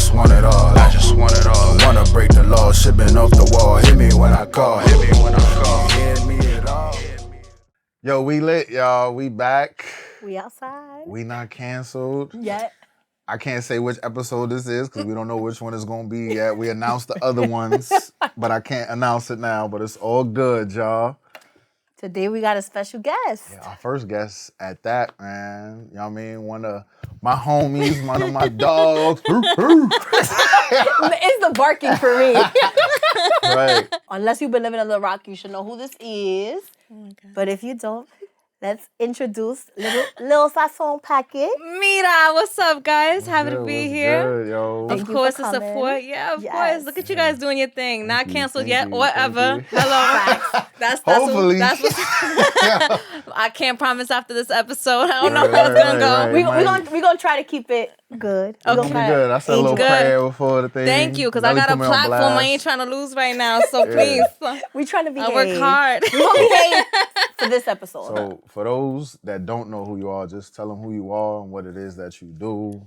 just want it all. I just want it all. Wanna break the law, shipping off the wall. Hit me when I call. Hit me when I call. Hit me at all. Yo, we lit, y'all. We back. We outside. We not canceled. Yet. I can't say which episode this is because we don't know which one it's going to be yet. We announced the other ones, but I can't announce it now. But it's all good, y'all. Today we got a special guest. Yeah, our first guest at that, man. You know what I mean? One of my homies, one of my dogs. It's the barking for me. Right. Unless you've been living under the rock, you should know who this is. Oh my God. But if you don't, let's introduce Little Sazon Packet. Mira, what's up, guys? Happy to be What's here. Good, yo. Thank Of you course, for the coming. support. Yeah, of Yes. course. Look at you guys doing your thing. Not you, canceled thank yet, you, whatever. thank you. Hello. That's Hopefully. That's what I can't promise after this episode. I don't know how it's gonna go. Right. We're gonna try to keep it good. Okay. Gonna be good. I said a little Good. prayer before the thing. Thank you, because I Nelly got a put me on platform I blast. ain't trying to lose right now. So please, We trying to behave. I work hard. We gonna behave for this episode. So for those that don't know who you are, just tell them who you are and what it is that you do.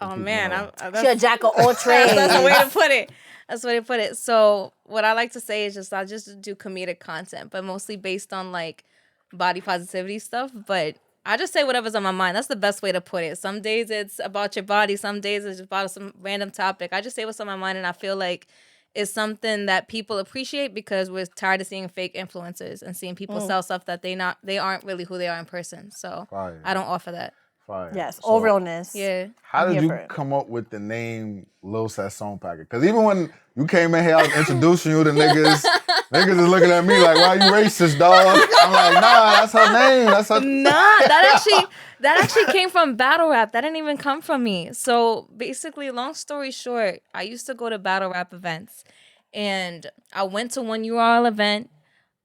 Oh man, She a jack of all trades. That's the way to put it. That's the way to put it. So what I like to say is I just do comedic content, but mostly based on like body positivity stuff. But I just say whatever's on my mind. That's the best way to put it. Some days it's about your body. Some days it's about some random topic. I just say what's on my mind, and I feel like it's something that people appreciate because we're tired of seeing fake influencers and seeing people sell stuff that they aren't really who they are in person. So Fire. I don't offer that. Fire. Yes, So, all realness. Yeah. How I'm did here you for it. come up with the name Lil Sazon Packet? Because even when you came in here, I was introducing you to niggas. Niggas is looking at me like, why you racist, dog? I'm like, nah, that's her name. That's her. Nah, that actually came from battle rap. That didn't even come from me. So basically, long story short, I used to go to battle rap events, and I went to one URL event.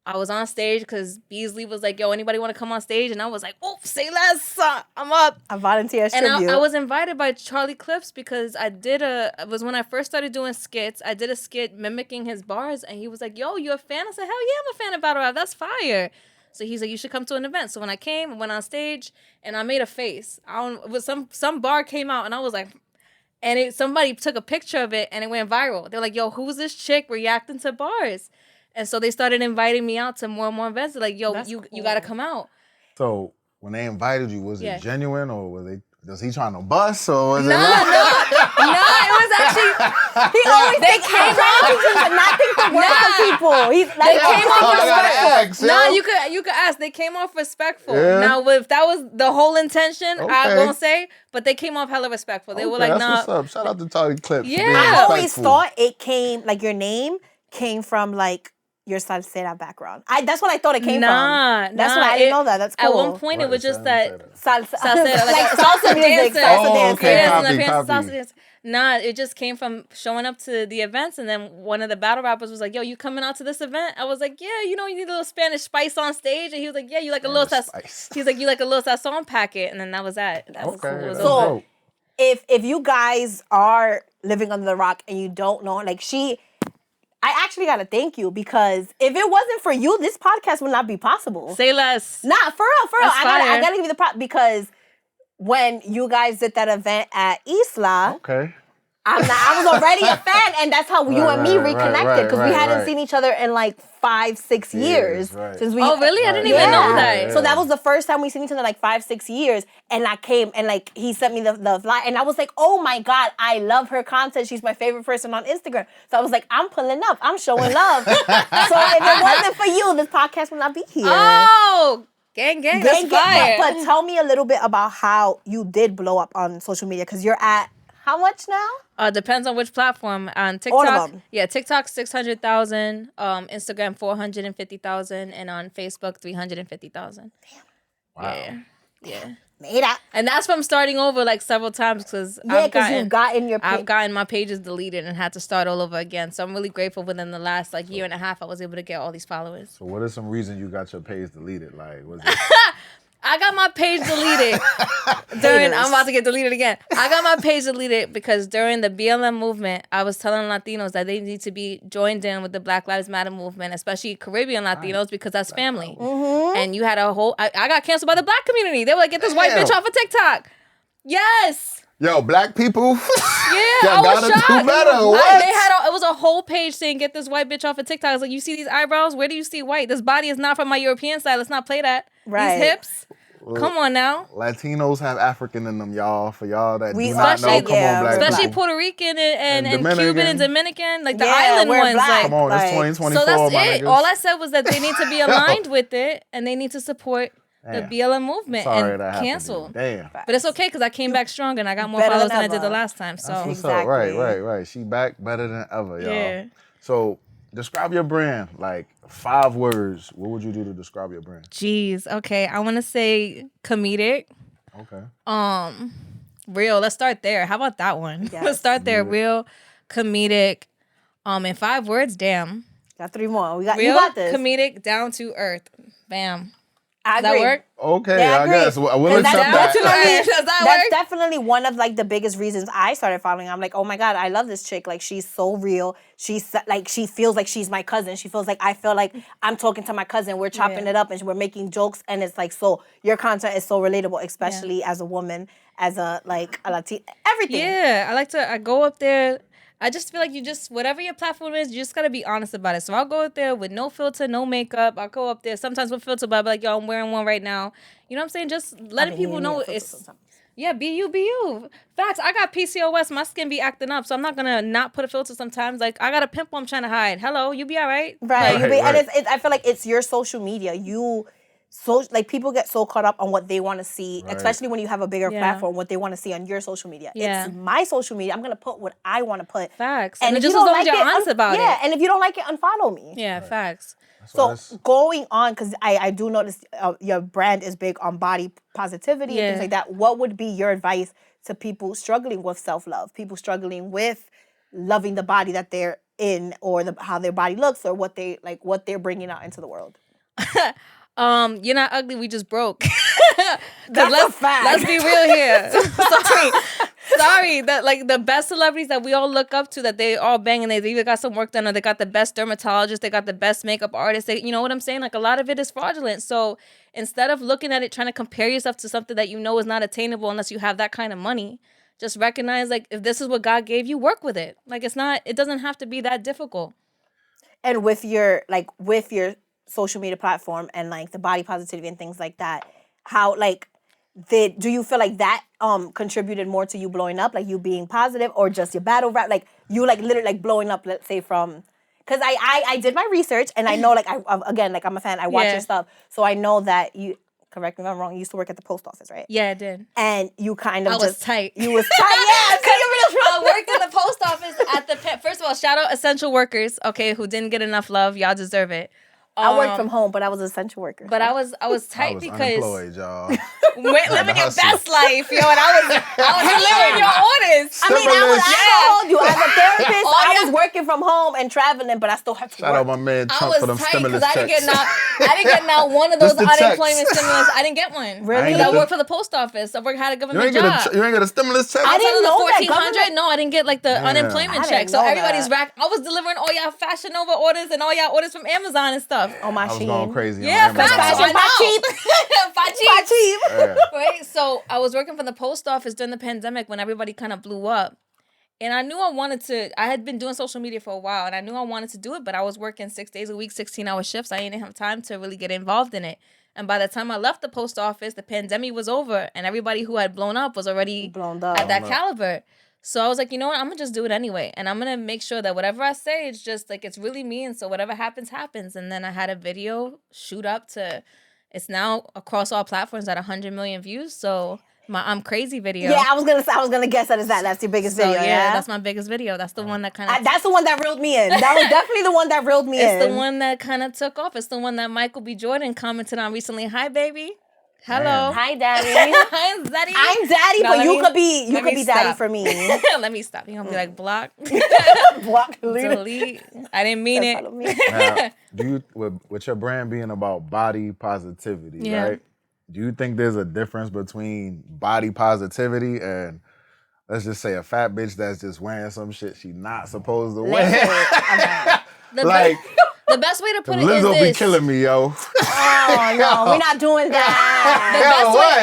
I was on stage because Beasley was like, yo, anybody want to come on stage? And I was like, oh, say less. I'm up. A volunteer And tribute. I was invited by Charlie Clips because it was when I first started doing skits. I did a skit mimicking his bars, and he was like, yo, you a fan? I said, hell yeah, I'm a fan of battle rap. That's fire. So he's like, you should come to an event. So when I came, I went on stage, and I made a face. Some bar came out, and I was like, and somebody took a picture of it, and it went viral. They're like, yo, who's this chick reacting to bars? And so they started inviting me out to more and more events. They're like, yo, you got to come out. So when they invited you, was Yeah. it genuine or was he trying to bust or was No, it like? no, it was actually... He always thinks crazy, but not think the worst of people. He's like, They came off I gotta respectful. ask, No, yo. you could ask. They came off respectful. Yeah. Now, if that was the whole intention, I Okay. won't say, but they came off hella respectful. They were like, that's nah. what's up. Shout out to Charlie Clips. Yeah. For being I always respectful. thought it came, like your name came from like your salsera background. That's what I thought it came from. That's what I didn't know that. That's cool. At one point, it was just that Salsa, salsa, like salsa music, dancer. salsa Oh, dance. okay, Yes, copy, and the copy. salsa dance. Nah, it just came from showing up to the events, and then one of the battle rappers was like, yo, you coming out to this event? I was like, yeah, you need a little Spanish spice on stage. And he was like, yeah, you like a little Spice. He's like, you like a little Sazon Packet. And then that was that. That was Okay, cool. It was that's over. dope. If you guys are living under the rock and you don't know, like I actually gotta thank you because if it wasn't for you, this podcast would not be possible. Say less. Nah, for real. That's I fire. gotta give you the prop because when you guys did that event at Isla, Okay. I was already a fan, and that's how you and me reconnected because we hadn't seen each other in like 5-6 years right. since we. Oh, really? I didn't even know that. So that was the first time we seen each other in like 5-6 years, and I came and like he sent me the fly, and I was like, oh my god, I love her content. She's my favorite person on Instagram. So I was like, I'm pulling up, I'm showing love. So if it wasn't for you, this podcast would not be here. Oh, gang, that's fire. But tell me a little bit about how you did blow up on social media because you're at how much now? Depends on which platform. On TikTok, All of them. Yeah, TikTok 600,000, Instagram 450,000, and on Facebook 350,000. Wow. Yeah. Mira. And that's from starting over like several times because Yeah, because you've gotten your I've gotten my pages deleted and had to start all over again. So I'm really grateful within the last like year and a half I was able to get all these followers. So what are some reasons you got your page deleted? Like, was it? I got my page deleted during. I'm about to get deleted again. I got my page deleted because during the BLM movement, I was telling Latinos that they need to be joined in with the Black Lives Matter movement, especially Caribbean Latinos, because that's family. And you had a whole. I got canceled by the Black community. They were like, "Get this white bitch off of TikTok." Yes. Yo, black people. Yeah, Y'all I was gotta shocked. do better. What? It was a whole page saying, "Get this white bitch off of TikTok." I was like, "You see these eyebrows? Where do you see white? This body is not from my European side. Let's not play that. Right. These hips. Come on now." Latinos have African in them, y'all. For y'all that We do not know, especially- come yeah, on, black Especially people. Puerto Rican and Dominican. Cuban and Dominican, like the Yeah, island we're ones. black. Like, Come on, it's Like, 2024, so that's my it. niggas. All I said was that they need to be aligned with it and they need to support the Damn. BLM movement Sorry and that happened to cancel. you. Damn. But it's okay because I came back stronger and I got more Better followers than than I did the ever. last time. So What's Exactly. up? Right. She back better than ever, y'all. yeah. So describe your brand. Like 5 words. What would you do to describe your brand? Jeez. Okay. I want to say comedic. Okay. Real. Let's start there. How about that one? Yes. Let's start there. Real, comedic. In 5 words, damn. Got 3 more. You Real, got this. comedic, down to earth. Bam. I Does agree. that work? Okay, Yeah, I I agree. guess. We'll 'Cause accept that's that. definitely- Does that That's work? definitely one of like the biggest reasons I started following. I'm like, oh my God, I love this chick. Like she's so real. She's like, she feels like she's my cousin. She feels like I feel like I'm talking to my cousin. We're chopping it up and we're making jokes. And it's like, so your content is so relatable, especially as a woman, as a Latina, everything. Yeah, I go up there. I just feel like whatever your platform is, you just gotta be honest about it. So I'll go up there with no filter, no makeup. I'll go up there sometimes with filter, but I'll be like, yo, I'm wearing one right now. You know what I'm saying? Just letting people know it's, yeah, be you. Facts, I got PCOS, my skin be acting up, so I'm not gonna not put a filter sometimes. Like, I got a pimple I'm trying to hide. Hello, you be all right? Right. Right, And right. I feel like it's your social media. People get so caught up on what they want to see, especially when you have a bigger platform, what they want to see on your social media. Yeah. It's my social media. I'm going to put what I want to put. Facts. And And if just you as don't long as like you're it, honest about yeah, it. and if you don't like it, unfollow me. Yeah, facts. So going on, because I do notice your brand is big on body positivity and things like that. What would be your advice to people struggling with self-love, people struggling with loving the body that they're in, or how their body looks, or what they're bringing out into the world? You're not ugly, we just broke. That's a fact. Let's be real here. Sorry. That like the best celebrities that we all look up to, that they all bang and they either got some work done or they got the best dermatologist, they got the best makeup artist. You know what I'm saying? Like a lot of it is fraudulent. So instead of looking at it, trying to compare yourself to something that you know is not attainable unless you have that kind of money, just recognize like if this is what God gave you, work with it. Like it doesn't have to be that difficult. And with your social media platform and like the body positivity and things like that, how do you feel like that contributed more to you blowing up, like you being positive, or just your battle rap, like you like literally like blowing up, let's say from, because I did my research and I know like I'm a fan, I watch your stuff, so I know that you, correct me if I'm wrong, you used to work at the post office, right? Yeah, I did. And you kind of I was tight. You was tight, yeah. I worked in the post office at the first of all, shout out essential workers, okay, who didn't get enough love. Y'all deserve it. I worked from home, but I was an essential worker. But I was tight I was because unemployed, y'all. living your best life, yo, and I was delivering your orders. I mean, I told you, as a therapist, Oh, I was working from home and traveling, but I still had to Shout work. out my man I Trump for them was tight stimulus because checks. I didn't get not one of those Just the checks. unemployment stimulus. I didn't get one. Really? Because I the- worked for the post office. I had a You government ain't job. get a stimulus check? I didn't know that 1400. government- No, I didn't get like the Damn. unemployment I check. didn't So know everybody's that. I was delivering all y'all Fashion Nova orders and all y'all orders from Amazon and stuff. on my I was Shein. going crazy Yeah, on Amazon. facts. Fashion, I buy know. cheap. Buy cheap. Yeah. Right? So I was working for the post office during the pandemic when everybody kind of blew up. And I knew I had been doing social media for a while and I knew I wanted to do it, but I was working 6 days a week, 16-hour shifts. I didn't have time to really get involved in it. And by the time I left the post office, the pandemic was over and everybody who had blown up was already Blown up. at that caliber. So I was like, you know what? I'm going to just do it anyway. And I'm going to make sure that whatever I say is just like, it's really me. And so whatever happens, happens. And then I had a video shoot up to, it's now across all platforms at 100 million views. So my I'm Crazy video. Yeah, I was gonna guess that's your biggest So video. yeah, that's my biggest video. That's the one that kind of That's the one that reeled me in. That was definitely the one that reeled me in. it's the one that kind of took off. It's the one that Michael B. Jordan commented on recently. Hi, baby. Hello. Hi, daddy. Hi, daddy. I'm daddy, No, but let you me- could be let me daddy stop. for me. Let me stop. You're gonna be like block. Block, delete. Delete. I didn't mean it. Follow me. Now, do you, with your brand being about body positivity, Yeah. right? Do you think there's a difference between body positivity and, let's just say, a fat bitch that's just wearing some shit she not supposed to wear? Like, The best way to put it is Lizzo be this. killing me, yo. Oh no, we're not doing that.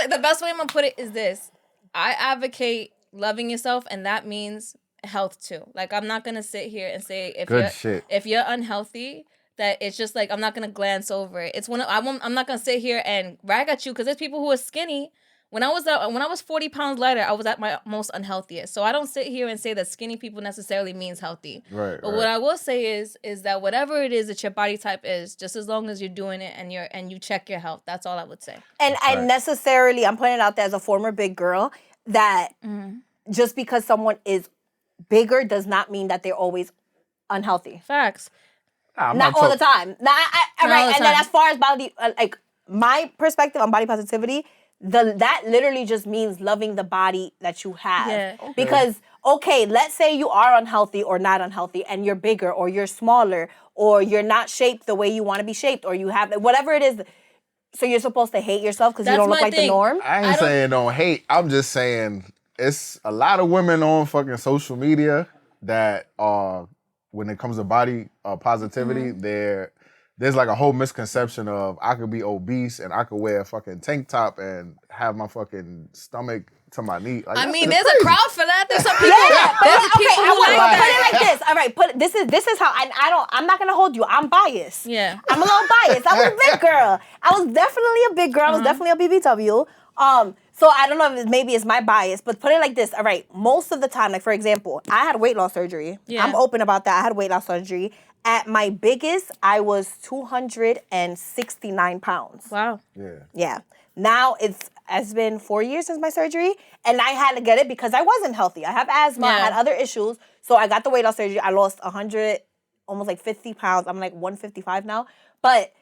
The best way I'm gonna put it is this. I advocate loving yourself, and that means health too. Like, I'm not gonna sit here and say if you're unhealthy, that it's just like I'm not gonna glance over it. It's I'm not gonna sit here and rag at you because there's people who are skinny. When I was 40 pounds lighter, I was at my most unhealthiest. So I don't sit here and say that skinny people necessarily means healthy. Right. But what I will say is that whatever it is that your body type is, just as long as you're doing it and you check your health, that's all I would say. And I necessarily, I'm putting it out there as a former big girl, that just because someone is bigger does not mean that they're always unhealthy. Facts. Not all the time. Right. And then as far as body, like my perspective on body positivity, that literally just means loving the body that you have. Yeah. Okay. Because, let's say you are unhealthy or not unhealthy and you're bigger or you're smaller or you're not shaped the way you want to be shaped or you have, whatever it is. So you're supposed to hate yourself because you don't look like the norm? I ain't saying don't hate. I'm just saying it's a lot of women on fucking social media that when it comes to body positivity, there's like a whole misconception of I could be obese and I could wear a fucking tank top and have my fucking stomach to my knee. Like, I mean, there's a crowd for that. There's some people. Put it like this. All right, this is how I'm not gonna hold you. I'm biased. Yeah. I'm a little biased. I was a big girl. I was definitely a big girl. I was definitely a BBW. So I don't know if maybe it's my bias, but put it like this. All right, most of the time, like for example, I had weight loss surgery. Yeah. I'm open about that. I had weight loss surgery. At my biggest, I was 269 pounds. Wow. Yeah. Now it's been 4 years since my surgery, and I had to get it because I wasn't healthy. I have asthma. I had other issues, so I got the weight loss surgery. I lost 100, almost like 50 pounds. I'm like 155 now, but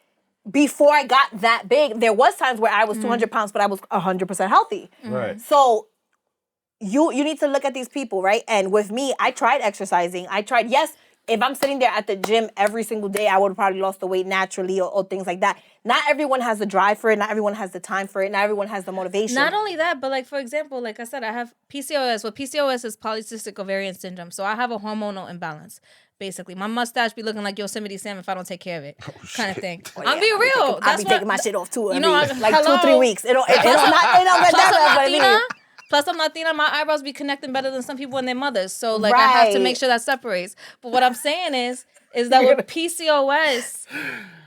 before I got that big, there was times where I was 200 pounds, but I was 100% healthy. Right. So you need to look at these people, right? And with me, I tried exercising. Yes, if I'm sitting there at the gym every single day, I would have probably lost the weight naturally or things like that. Not everyone has the drive for it. Not everyone has the time for it. Not everyone has the motivation. Not only that, but like, for example, like I said, I have PCOS. Well, PCOS is polycystic ovarian syndrome. So I have a hormonal imbalance. Basically, my mustache be looking like Yosemite Sam if I don't take care of it, kind of thing. I'm being real. I'll be taking my shit off too. You know, like 2-3 weeks. It don't get that. Plus, I'm Latina. My eyebrows be connecting better than some people and their mothers. So, like, I have to make sure that separates. But what I'm saying is that with PCOS,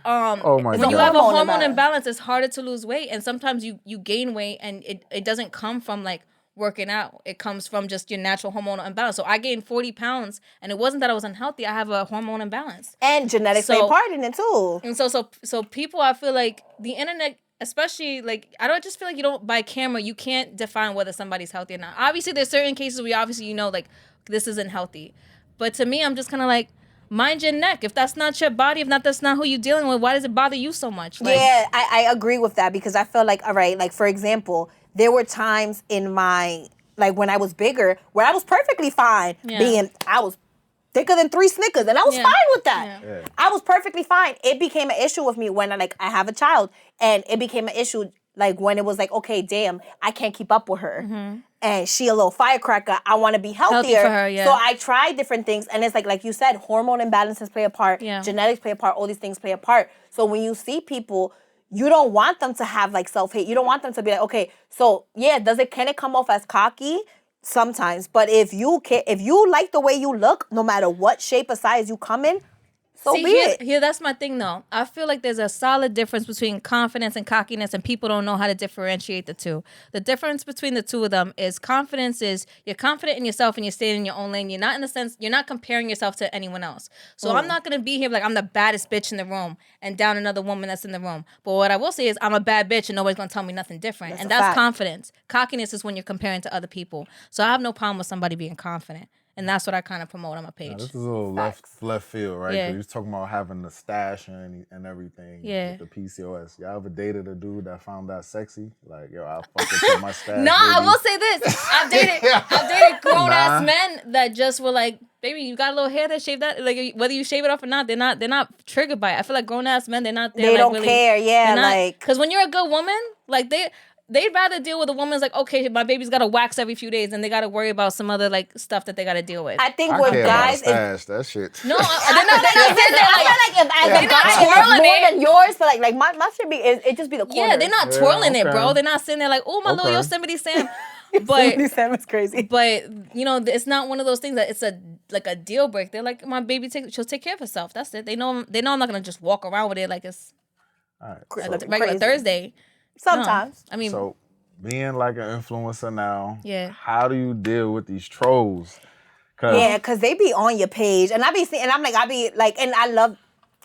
when you have a hormone imbalance, it's harder to lose weight, and sometimes you gain weight, and it doesn't come from like working out. It comes from just your natural hormonal imbalance. So I gained 40 pounds, and it wasn't that I was unhealthy. I have a hormone imbalance, and genetics play a part in it too. And so people, I feel like the internet. Especially, like, I just feel like you don't, by camera, you can't define whether somebody's healthy or not. Obviously, there's certain cases where obviously you know, like, this isn't healthy. But to me, I'm just kind of like, mind your neck. If that's not your body, if that's not who you're dealing with, why does it bother you so much? Like, yeah, I agree with that because I feel like, all right, like, for example, there were times in my, like, when I was bigger, where I was perfectly fine I was thicker than 3 Snickers, and I was fine with that. Yeah. I was perfectly fine. It became an issue with me when I have a child, and it became an issue like when it was like, okay, damn, I can't keep up with her, and she a little firecracker. I want to be healthier. Healthy for her, yeah. So I tried different things, and it's like you said, hormone imbalances play a part, genetics play a part, all these things play a part. So when you see people, you don't want them to have like self-hate. You don't want them to be like, okay, so yeah, can it come off as cocky? Sometimes, but if you like the way you look, no matter what shape or size you come in, so be it. Here, that's my thing though. I feel like there's a solid difference between confidence and cockiness, and people don't know how to differentiate the two. The difference between the two of them is confidence is you're confident in yourself and you're staying in your own lane. You're not comparing yourself to anyone else. So I'm not gonna be here like I'm the baddest bitch in the room and down another woman that's in the room. But what I will say is I'm a bad bitch and nobody's gonna tell me nothing different. That's confidence. Cockiness is when you're comparing to other people. So I have no problem with somebody being confident. And that's what I kind of promote on my page. This is a little left field, right? Yeah. You was talking about having the stash and everything. Yeah. With the PCOS. Y'all ever dated a dude that found that sexy? Like, yo, I'll fuck into my stash. No, I will say this. I've dated grown-ass men that just were like, baby, you got a little hair that shave that. Like, whether you shave it off or not, they're not triggered by it. I feel like grown-ass men, they're not there. They don't care, yeah. Because when you're a good woman, like, they'd rather deal with a woman who's like, okay, my baby's got to wax every few days, and they got to worry about some other like stuff that they got to deal with. I think with guys, that shit. No, they're not saying that. I feel like if a guy is more than yours, but like my should be, it just be the corner. Yeah, they're not twirling it, bro. They're not sitting there like, oh, my little Yosemite Sam. But Lissandra crazy. But you know, it's not one of those things that it's a deal break. They're like, my baby, she'll take care of herself. That's it. They know I'm not gonna just walk around with it like it's All like right. a regular Thursday. Sometimes. No. I mean, So being like an influencer now, Yeah. how do you deal with these trolls? Yeah, because they be on your page. And I be seeing, and I'm like, and I love,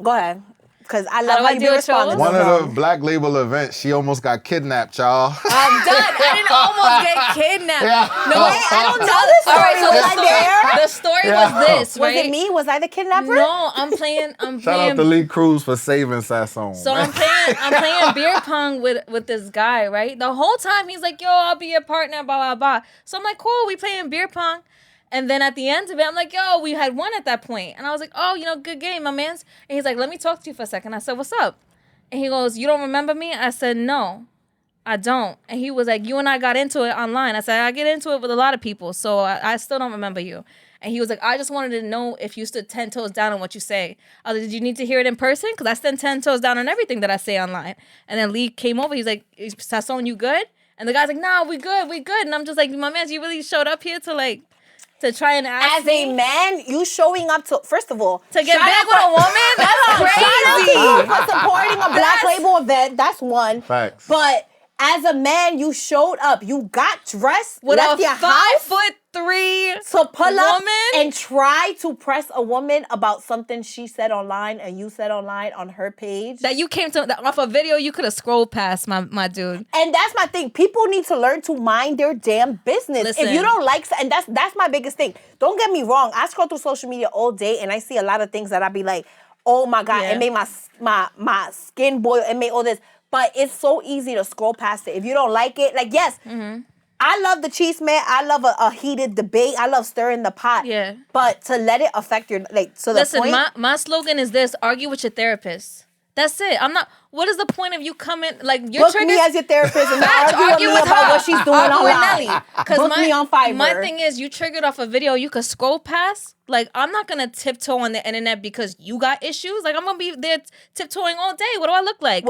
go ahead. Because I love how you be responding. One of the Black Label events, she almost got kidnapped, y'all. I'm done. I didn't almost get kidnapped. Yeah. No, Wait, I don't know this story. All right, so Was I there? the story was this, right? Was it me? Was I the kidnapper? No, I'm playing. Shout out to Lee Cruz for saving Sasson. So I'm playing beer pong with this guy, right? The whole time he's like, yo, I'll be your partner, blah, blah, blah. So I'm like, cool, we playing beer pong. And then at the end of it, I'm like, yo, we had won at that point. And I was like, oh, you know, good game, my man's. And he's like, let me talk to you for a second. I said, what's up? And he goes, you don't remember me? I said, no, I don't. And he was like, you and I got into it online. I said, I get into it with a lot of people, so I still don't remember you. And he was like, I just wanted to know if you stood 10 toes down on what you say. I was like, did you need to hear it in person? Because I stand 10 toes down on everything that I say online. And then Lee came over. He's like, is Sasson, you good? And the guy's like, nah, we good. And I'm just like, my man, you really showed up here to try and ask As a man, you showing up to, first of all, to get back with a woman? That's crazy. Shout out to you for supporting a Black Label event. That's one. Facts. But as a man, you showed up. You got dressed, With left a your house 5'3" to pull up woman? and try to press a woman about something she said online and you said online on her page. That you came to off a video you could have scrolled past, my dude. And that's my thing. People need to learn to mind their damn business. Listen. If you don't like, and that's my biggest thing. Don't get me wrong. I scroll through social media all day and I see a lot of things that I be like, oh my God, Yeah. it made my skin boil. It made all this. But it's so easy to scroll past it. If you don't like it, like, yes, I love the cheese man. I love a heated debate. I love stirring the pot. Yeah. But to let it affect your, like, so the Listen, point. my slogan is this: argue with your therapist. That's it. I'm not. What is the point of you coming like your Book triggers? me as your therapist and Facts, argue with me about what she's doing Argue with online. Nelly. 'Cause Book me on Fiverr. My thing is, you triggered off a video you could scroll past. Like, I'm not gonna tiptoe on the internet because you got issues. Like, I'm gonna be there tiptoeing all day. What do I look like?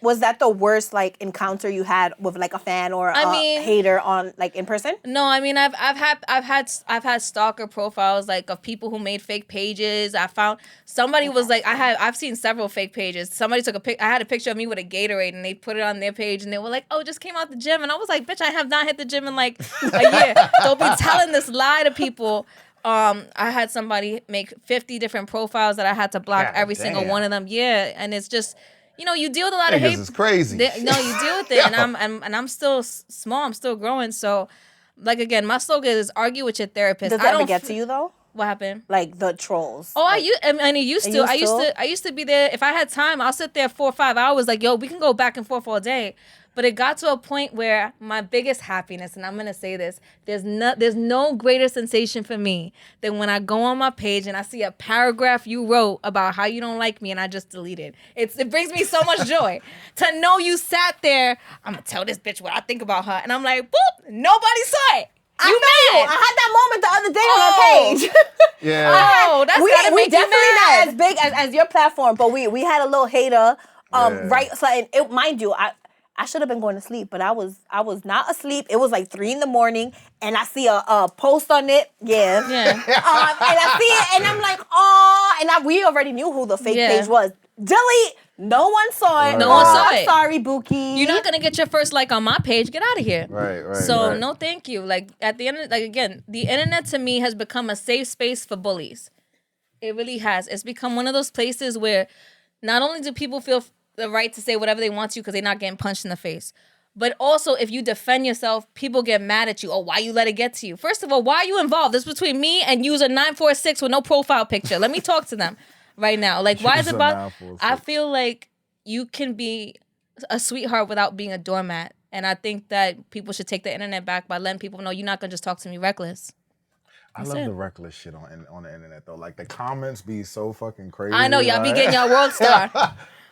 Was that the worst like encounter you had with like a fan or hater on like in person? No, I mean I've had stalker profiles like of people who made fake pages. I found somebody was like I've seen several fake pages. Somebody took a pic. I had a picture of me with a Gatorade and they put it on their page and they were like, oh, just came out the gym, and I was like, bitch, I have not hit the gym in like a year. Don't be telling this lie to people. I had somebody make 50 different profiles that I had to block every single one of them. Yeah, and it's just, you know, you deal with a lot of hate. This is crazy. No, you deal with it, and I'm still small. I'm still growing. So, like again, my slogan is argue with your therapist. Does that ever get to you though? What happened? Like the trolls. Oh, I used to. I used to be there. If I had time, I'll sit there 4 or 5 hours. Like, yo, we can go back and forth all day. But it got to a point where my biggest happiness, and I'm gonna say this, there's no greater sensation for me than when I go on my page and I see a paragraph you wrote about how you don't like me and I just deleted. It brings me so much joy to know you sat there. I'm gonna tell this bitch what I think about her, and I'm like, boop, nobody saw it. You mad? I had that moment the other day on our page. Yeah. Oh, that's we gotta make you definitely mad. not as big as your platform, but we had a little hater. Right. So and it, mind you, I should have been going to sleep, but I was not asleep. It was like 3 a.m, and I see a post on it. Yeah. Yeah. And I see it, and I'm like, oh, and we already knew who the fake page was. Delete. No one saw it. No one saw I'm it. sorry, Buki. You're not gonna get your first like on my page. Get out of here. Right. So no, thank you. Like at the end, like again, the internet to me has become a safe space for bullies. It really has. It's become one of those places where not only do people feel the right to say whatever they want to because they're not getting punched in the face, but also if you defend yourself, people get mad at you. Oh, why you let it get to you? First of all, why are you involved? This is between me and user 946 with no profile picture. Let me talk to them right now. Like, why is it about? I feel like you can be a sweetheart without being a doormat. And I think that people should take the internet back by letting people know you're not going to just talk to me reckless. I love the reckless shit on the internet though. Like the comments be so fucking crazy. I know y'all be getting y'all world star.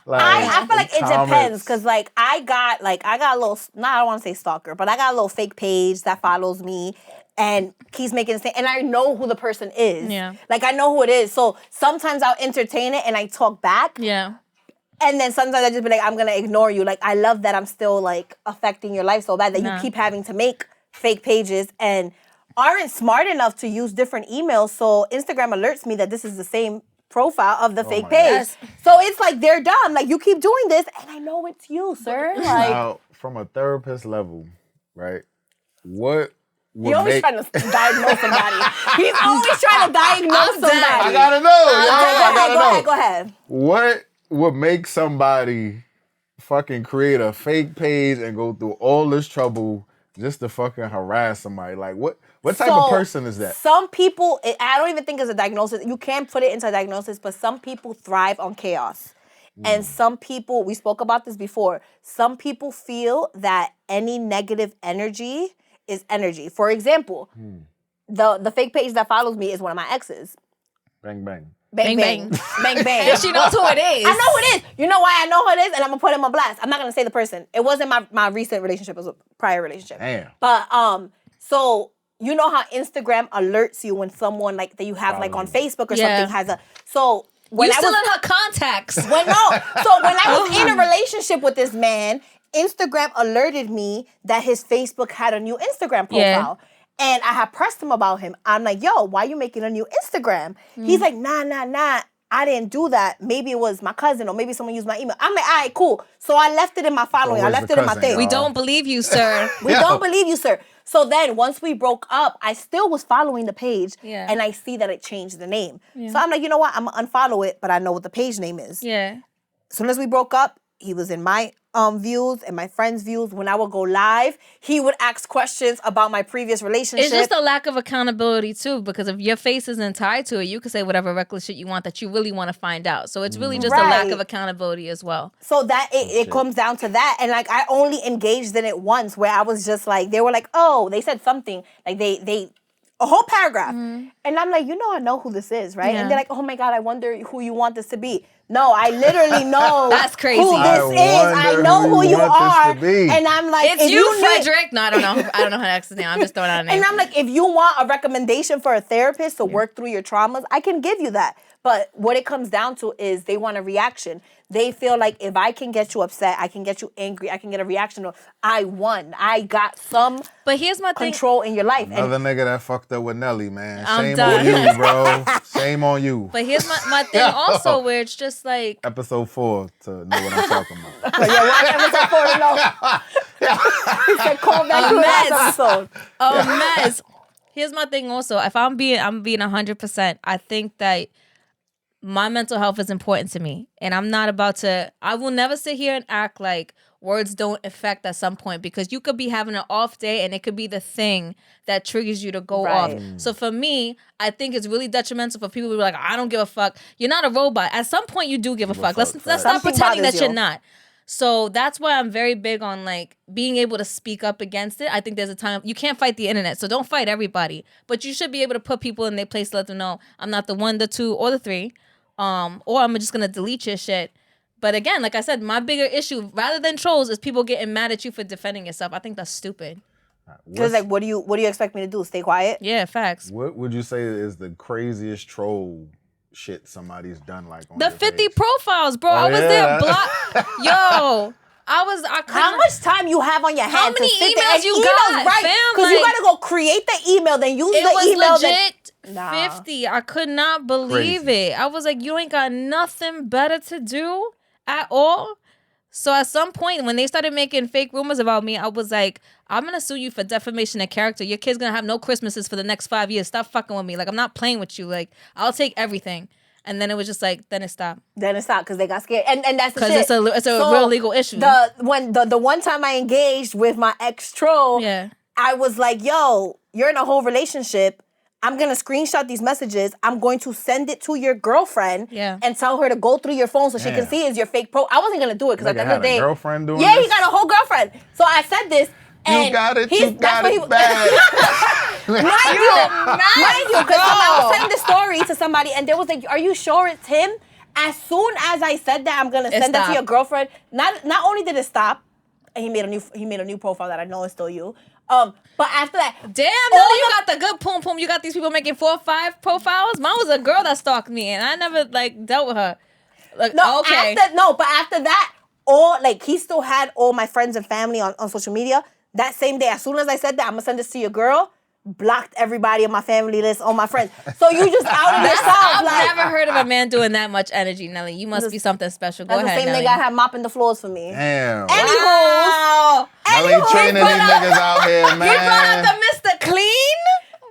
Like, I feel like it comments. depends because like I got a little, I don't want to say stalker, but I got a little fake page that follows me and keeps making the same, and I know who the person is. Yeah. Like I know who it is. So sometimes I'll entertain it and I talk back. Yeah. And then sometimes I just be like, I'm gonna ignore you. Like I love that I'm still like affecting your life so bad that you keep having to make fake pages and aren't smart enough to use different emails. So Instagram alerts me that this is the same profile of the fake page. Yes. So it's like they're dumb. Like you keep doing this, and I know it's you, sir. Like Now, from a therapist level, right? What would he's always make... trying to diagnose somebody. He's always trying to diagnose somebody. I gotta know. I gotta know. Go ahead. What would make somebody fucking create a fake page and go through all this trouble just to fucking harass somebody? Like, what type of person is that? Some people, I don't even think it's a diagnosis. You can put it into a diagnosis, but some people thrive on chaos. And some people, we spoke about this before, some people feel that any negative energy is energy. For example, the fake page that follows me is one of my exes. Bang, bang. Bang, bang. Bang, bang. And she knows who it is. I know who it is. You know why I know who it is? And I'm going to put him on blast. I'm not going to say the person. It wasn't my recent relationship. It was a prior relationship. Damn. But, so you know how Instagram alerts you when someone like that you have like on Facebook or something has a, so when You I still was, in her contacts. so when I was in a relationship with this man, Instagram alerted me that his Facebook had a new Instagram profile. Yeah. And I had pressed him about him. I'm like, yo, why you making a new Instagram? He's like, nah. I didn't do that. Maybe it was my cousin or maybe someone used my email. I'm like, all right, cool. So I left it in my following. I where's left the it in my cousin, thing. y'all? We don't believe you, sir. We don't believe you, sir. So then once we broke up, I still was following the page Yeah. and I see that it changed the name. So I'm like, you know what? I'm going to unfollow it, but I know what the page name is. Yeah. As soon as we broke up, he was in my views and my friends' views. When I would go live, he would ask questions about my previous relationship. It's just a lack of accountability too, because if your face isn't tied to it, you can say whatever reckless shit you want that you really want to find out. So it's really just a lack Right. of accountability as well. So that it comes down to that. And like I only engaged in it once where I was just like, they were like, oh, they said something. Like they a whole paragraph. And I'm like, I know who this is, right? Yeah. And they're like, oh my God, I wonder who you want this to be. No, I literally know That's crazy. who this is. I wonder know who you want this are. to be. And I'm like, It's if you, need- Frederick. No, I don't know. I don't know her ex's name. I'm just throwing out a name. And I'm like, if you want a recommendation for a therapist to work through your traumas, I can give you that. But what it comes down to is they want a reaction. They feel like if I can get you upset, I can get you angry, I can get a reaction of, I won. I got some But here's my thing. control in your life. Another nigga that fucked up with Nelly, man. I'm Shame done. on you, bro. Shame on you. But here's my thing also where it's just like, Episode 4 to know what I'm talking about. So yeah, watch episode 4 to know. He said, call back to the last episode. a mess. Here's my thing also. If I'm being 100%, I think that my mental health is important to me. And I'm not about to, I will never sit here and act like words don't affect at some point, because you could be having an off day and it could be the thing that triggers you to go Right. off. So for me, I think it's really detrimental for people to be like, I don't give a fuck. You're not a robot. At some point you do give a fuck. Let's stop Something pretending that bothers you're you. not. So that's why I'm very big on like being able to speak up against it. I think there's a time you can't fight the internet, so don't fight everybody. But you should be able to put people in their place to let them know I'm not the 1, the 2, or the 3. Or I'm just gonna delete your shit. But again, like I said, my bigger issue, rather than trolls, is people getting mad at you for defending yourself. I think that's stupid. Because like, what do you expect me to do? Stay quiet? Yeah, facts. What would you say is the craziest troll shit somebody's done, like on The your 50 page? profiles, bro. I was yeah. there block. Yo, I couldn't. How much time you have on your hands? How many to sit there emails and you emails, got, right? fam? Because you Like- gotta go create the email, then use It the was email. legit Nah. 50. I could not believe it. I was like, you ain't got nothing better to do at all. So at some point, when they started making fake rumors about me, I was like, I'm going to sue you for defamation of character. Your kid's going to have no Christmases for the next 5 years. Stop fucking with me. Like, I'm not playing with you. Like, I'll take everything. And then it was just like, then it stopped. Then it's not because they got scared, and that's the Because shit. it's a real legal issue. The one time I engaged with my ex troll, Yeah. I was like, "Yo, you're in a whole relationship. I'm gonna screenshot these messages. I'm going to send it to your girlfriend, Yeah. and tell her to go through your phone so she can Damn. see is your fake pro." I wasn't gonna do it because at the Nigga end of the had day, a girlfriend doing yeah, this? he got a whole girlfriend. So I said this. And You got it, he's- you that's got what it he- bad. Mind you, because I was sending the story to somebody, and they was like, "Are you sure it's him?" As soon as I said that, I'm gonna send that to stopped. your girlfriend. Not only did it stop, and he made a new profile that I know is still you. But after that, Damn, Nelly, you got the good poom poom. You got these people making 4 or 5 profiles. Mine was a girl that stalked me, and I never like dealt with her. Like, no, okay. but after that, he still had all my friends and family on social media. That same day, as soon as I said that, I'm gonna send this to your girl. Blocked everybody on my family list, all my friends. So you just outed yourself. I've never heard of a man doing that much energy, Nelly. You must be something special. Go That's ahead, the same Nelly. nigga I had mopping the floors for me. Damn. Anywho, Nelly training these niggas out here, man. You brought up the Mr. Clean?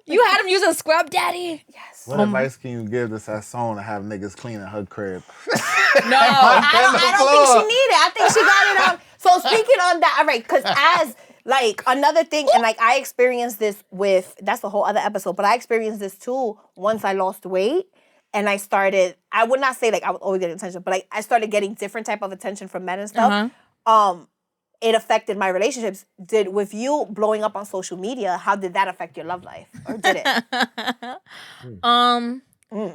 You had him using Scrub Daddy? yes. What advice can you give to Sasson to have niggas cleaning her crib? No. I don't think she needed it. I think she got it on. So speaking on that, all right, because as like another thing, and like I experienced this with, that's a whole other episode, but I experienced this too once I lost weight and I started, I would not say like I was always getting attention, but like I started getting different type of attention from men and stuff. It affected my relationships. With you blowing up on social media, how did that affect your love life? Or did it?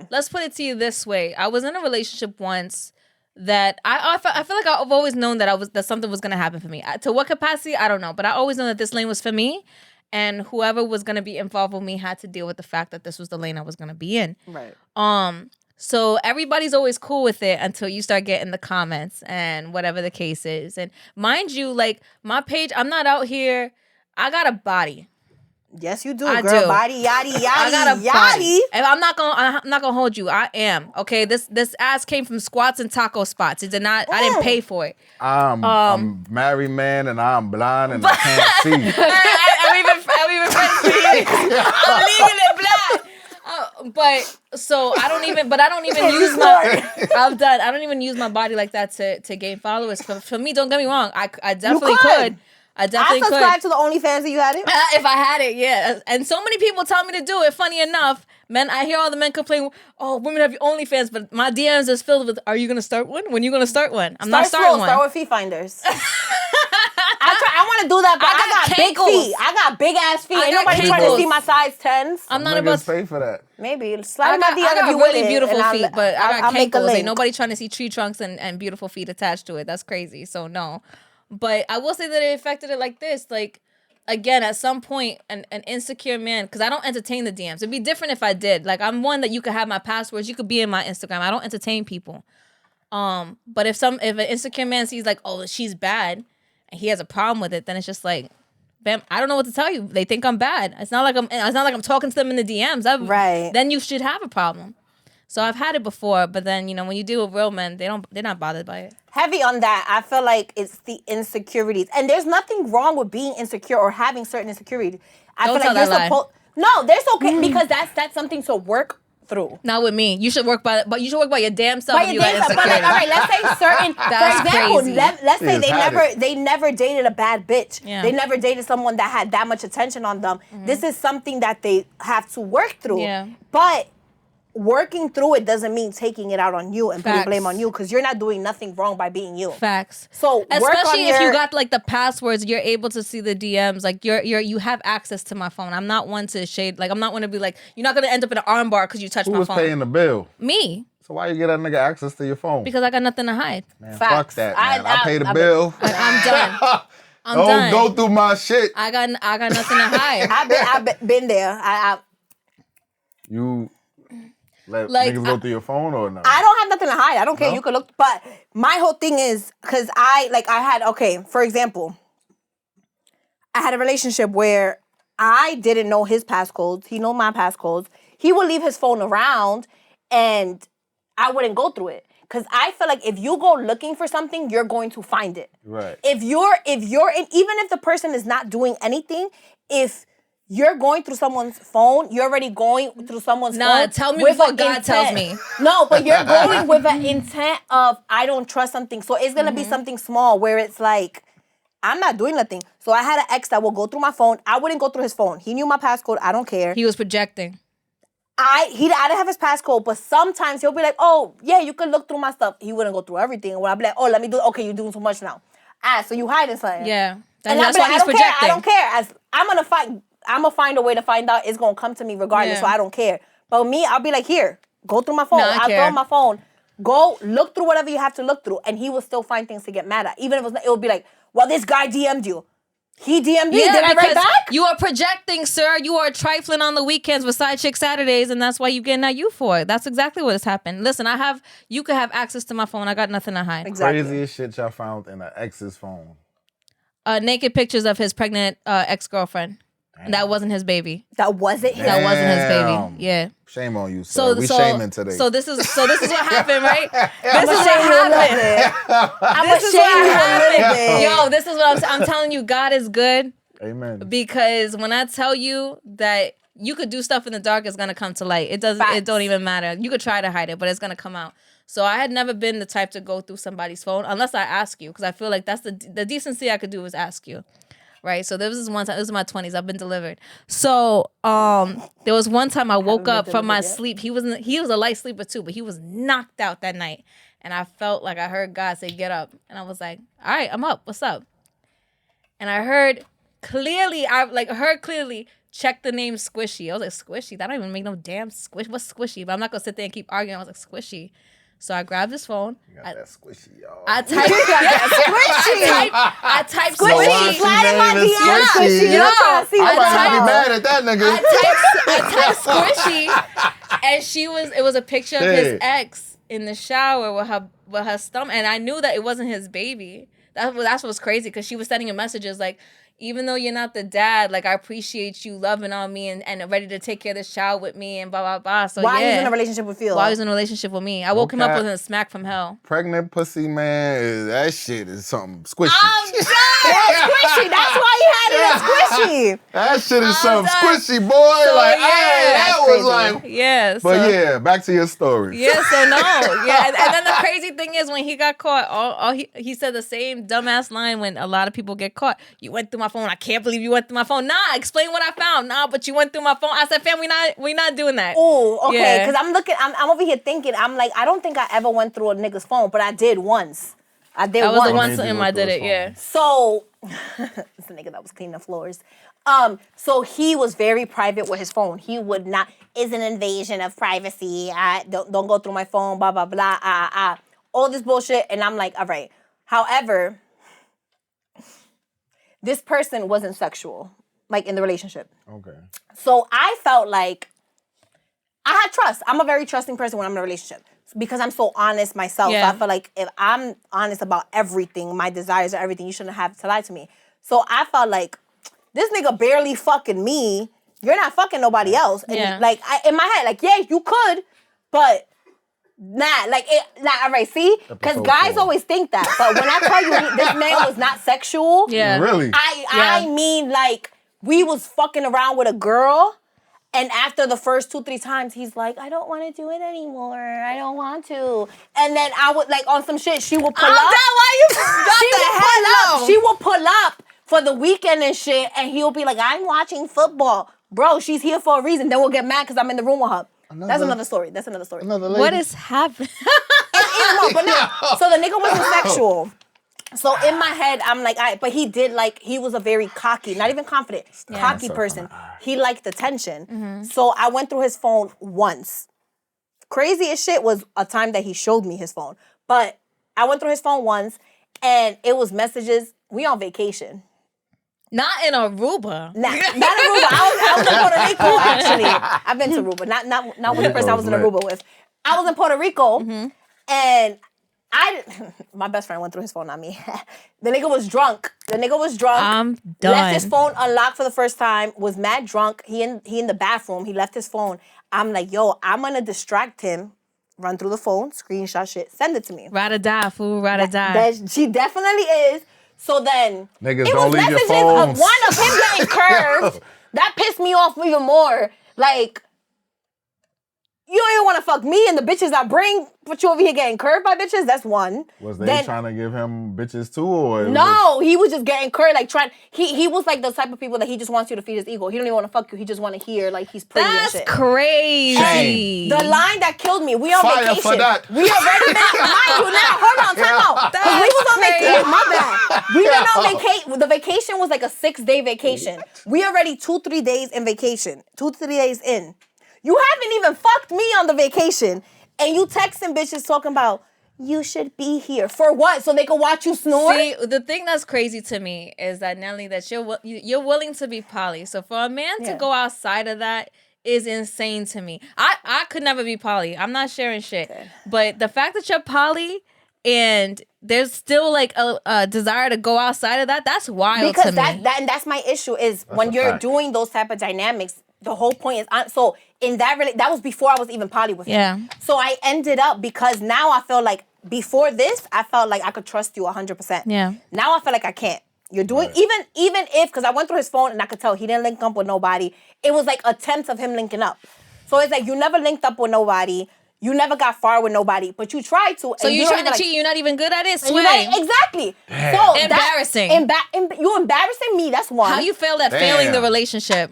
Let's put it to you this way. I was in a relationship once that I feel like I've always known that something was gonna happen for me. To what capacity, I don't know, but I always know that this lane was for me, and whoever was gonna be involved with me had to deal with the fact that this was the lane I was gonna be in. Right. So everybody's always cool with it until you start getting the comments and whatever the case is. And mind you, like my page, I'm not out here. I got a body. Yes, you do, I girl. do. Body, yaddy, yaddy, I got a yaddy. body. And I'm not gonna hold you. I am. Okay. This ass came from squats and taco spots. It did not. I didn't pay for it. I'm a married man and I'm blind and I can't see. I'm even friends with you. I'm leaving it blind. But I don't even use my. I'm done. I don't even use my body like that to gain followers. For me, don't get me wrong. I definitely could. I definitely could. subscribe to the OnlyFans that you had it. If I had it, yeah. And so many people tell me to do it. Funny enough, men, I hear all the men complain, oh, women have OnlyFans, but my DMs is filled with, are you going to start one? When are you going to start one? I'm not starting one. Start with feet finders. I want to do that, but I got big feet. I got big ass feet. Ain't nobody trying to see my size 10s. I'm not about to pay for that. Maybe. I got really beautiful feet, but I got cankles. Ain't nobody trying to see tree trunks and beautiful feet attached to it. That's crazy. So no. But I will say that it affected it like this. Like, again, at some point, an insecure man, because I don't entertain the DMs. It'd be different if I did. Like, I'm one that you could have my passwords. You could be in my Instagram. I don't entertain people. But if an insecure man sees like, oh, she's bad, and he has a problem with it, then it's just like, bam, I don't know what to tell you. They think I'm bad. It's not like I'm talking to them in the DMs. Right. Then you should have a problem. So I've had it before, but then, you know, when you deal with real men, they're not bothered by it. Heavy on that. I feel like it's the insecurities. And there's nothing wrong with being insecure or having certain insecurities. Don't tell that lie. No, there's okay because that's something to work through. Not with me. You should work by your damn self. But like, all right, let's say certain. That's for example, crazy. let's say they never dated a bad bitch. Yeah. They never dated someone that had that much attention on them. Mm-hmm. This is something that they have to work through. Yeah. But working through it doesn't mean taking it out on you and putting blame on you because you're not doing nothing wrong by being you. Facts. So especially if you got like the passwords, you're able to see the DMs. Like you have access to my phone. I'm not one to shade. Like I'm not one to be like, you're not gonna end up in an armbar because you touched my phone. Who was paying the bill? Me. So why you get that nigga access to your phone? Because I got nothing to hide. Man, Facts. fuck that, man. I pay the bill. I'm done. Don't go through my shit. I got nothing to hide. I've been there. You let like, niggas go through your phone or no? I don't have nothing to hide. I don't care. No? You could look. But my whole thing is, because for example, I had a relationship where I didn't know his passcodes. He knew my passcodes. He would leave his phone around and I wouldn't go through it. Because I feel like if you go looking for something, you're going to find it. Right. If you're in, even if the person is not doing anything, if you're going through someone's phone, you're already going through someone's phone. Nah, tell me before God tells me. No, but you're going with an intent of, I don't trust something. So it's going to be something small where it's like, I'm not doing nothing. So I had an ex that will go through my phone. I wouldn't go through his phone. He knew my passcode. I don't care. He was projecting. I didn't have his passcode, but sometimes he'll be like, oh, yeah, you can look through my stuff. He wouldn't go through everything. And I'll be like, oh, let me do, okay, you're doing too much now. So you hiding something. Yeah. And That's I'll why be like, he's projecting. I don't care. I'm going to find a way to find out. It's going to come to me regardless, so I don't care. But me, I'll be like, here, go through my phone. No, I'll throw my phone. Go look through whatever you have to look through. And he will still find things to get mad at. Even if it will be like, well, this guy DM'd you. He DM'd me. Did I write back? You are projecting, sir. You are trifling on the weekends with side chick Saturdays, and that's why you getting at you for it. That's exactly what has happened. Listen, you could have access to my phone. I got nothing to hide. Exactly. Craziest shit y'all found in an ex's phone. naked pictures of his pregnant ex-girlfriend. And that wasn't his baby. That wasn't him. That wasn't his baby. Yeah. Shame on you, sir. We shaming today. So this is what happened, right? This is what happened. I'm ashamed. Yo, this is what I'm telling you. God is good. Amen. Because when I tell you that you could do stuff in the dark, it's gonna come to light. It don't even matter. You could try to hide it, but it's gonna come out. So I had never been the type to go through somebody's phone unless I ask you, because I feel like that's the decency I could do is ask you. Right, so there was this one time. This was my 20s. I've been delivered. So there was one time I woke up from my sleep. He was a light sleeper too, but he was knocked out that night, and I felt like I heard God say, "Get up," and I was like, "All right, I'm up. What's up?" And I heard clearly. Check the name Squishy. I was like, Squishy? That don't even make no damn squish. What's Squishy? But I'm not gonna sit there and keep arguing. I was like, Squishy. So I grabbed his phone. You got that squishy, y'all. I typed squishy. I typed squishy. Slide in my DM, squishy. Yo, I might not be mad at that nigga. I typed squishy, and it was a picture of his ex in the shower with her stomach, and I knew that it wasn't his baby. That's what's crazy, because she was sending him messages like, even though you're not the dad, like, I appreciate you loving on me and ready to take care of this child with me and blah, blah, blah. So, While he's in a relationship with Phil. While he's in a relationship with me. I woke him up with a smack from hell. Pregnant pussy, man, that shit is something squishy. I'm done. Squishy. That's why he had it as squishy. That shit is something squishy, boy. So, like, yeah, hey, that was like... Yeah. But yeah, back to your story. Yeah, so no. Yeah, and then the crazy thing is when he got caught, he said the same dumbass line when a lot of people get caught. You went through my phone. I can't believe you went through my phone. Nah, explain what I found. Nah, but you went through my phone. I said, fam, we not doing that. Oh, okay. Because I'm over here thinking, I'm like, I don't think I ever went through a nigga's phone, but I did once. I did once. That was the one time I did it, yeah. So, it's the nigga that was cleaning the floors. So he was very private with his phone. He would not, is an invasion of privacy. Don't go through my phone, blah, blah, blah, all this bullshit. And I'm like, all right. However, this person wasn't sexual, like in the relationship. Okay. So I felt like I had trust. I'm a very trusting person when I'm in a relationship because I'm so honest myself. Yeah. So I feel like if I'm honest about everything, my desires or everything, you shouldn't have to lie to me. So I felt like this nigga barely fucking me. You're not fucking nobody else. And in my head, like, yeah, you could, but nah, like, all right, see? Because guys always think that. But when I tell you this man was not sexual, really? I mean, like, we was fucking around with a girl, and after the first 2-3 times, he's like, I don't want to do it anymore. I don't want to. And then I would, like, on some shit, she would pull up. Why you She would pull up for the weekend and shit, and he'll be like, I'm watching football. Bro, she's here for a reason. Then we'll get mad because I'm in the room with her. That's another story. What is happening? But no. So the nigga wasn't sexual. So in my head, I'm like, but he did like, he was a very cocky, not even confident, cocky person. He liked attention. Mm-hmm. So I went through his phone once. Crazy as shit was a time that he showed me his phone. But I went through his phone once, and it was messages. We on vacation. Not in Aruba. Not in Aruba. I was in Puerto Rico, actually. I've been to Aruba. Not with the person I was in Aruba with. I was in Puerto Rico, and my best friend went through his phone, not me. The nigga was drunk. I'm done. Left his phone unlocked for the first time, was mad drunk. He in the bathroom. He left his phone. I'm like, yo, I'm going to distract him. Run through the phone, screenshot shit, send it to me. Ride or die, fool, ride or die. She definitely is. So then, niggas it don't was leave your messages phones. of one of him getting curved. That pissed me off even more. Like, you don't even want to fuck me and the bitches I bring, but you over here getting curved by bitches? That's one. Was they trying to give him bitches too, or? No, he was just getting curved, like trying. He was like the type of people that he just wants you to feed his ego. He don't even want to fuck you. He just want to hear like he's pretty and shit. That's crazy. And the line that killed me. We on Fire vacation. for that. We already been. Mind you, now hold on, time out. Because we was on vacation. My bad. We been on vacation. The vacation was like a 6-day vacation. We already 2-3 days in vacation. 2-3 days in. You haven't even fucked me on the vacation, and you texting bitches talking about you should be here for what? So they can watch you snore. See, the thing that's crazy to me is that Nelly, that you're willing to be poly. So for a man to go outside of that is insane to me. I could never be poly. I'm not sharing shit. Okay. But the fact that you're poly and there's still like a desire to go outside of that. That's wild because to me. And that's my issue is when you're doing those type of dynamics. The whole point is so in that that was before I was even poly with him. Yeah. So I ended up because now I feel like before this I felt like I could trust you 100%. Yeah. Now I feel like I can't. You're doing even if because I went through his phone and I could tell he didn't link up with nobody. It was like attempts of him linking up. So it's like you never linked up with nobody. You never got far with nobody, but you tried to. So you trying to cheat? You're not even good at it. Sway. Exactly. Damn. So embarrassing. You embarrassing me. That's one. How you failed at failing the relationship?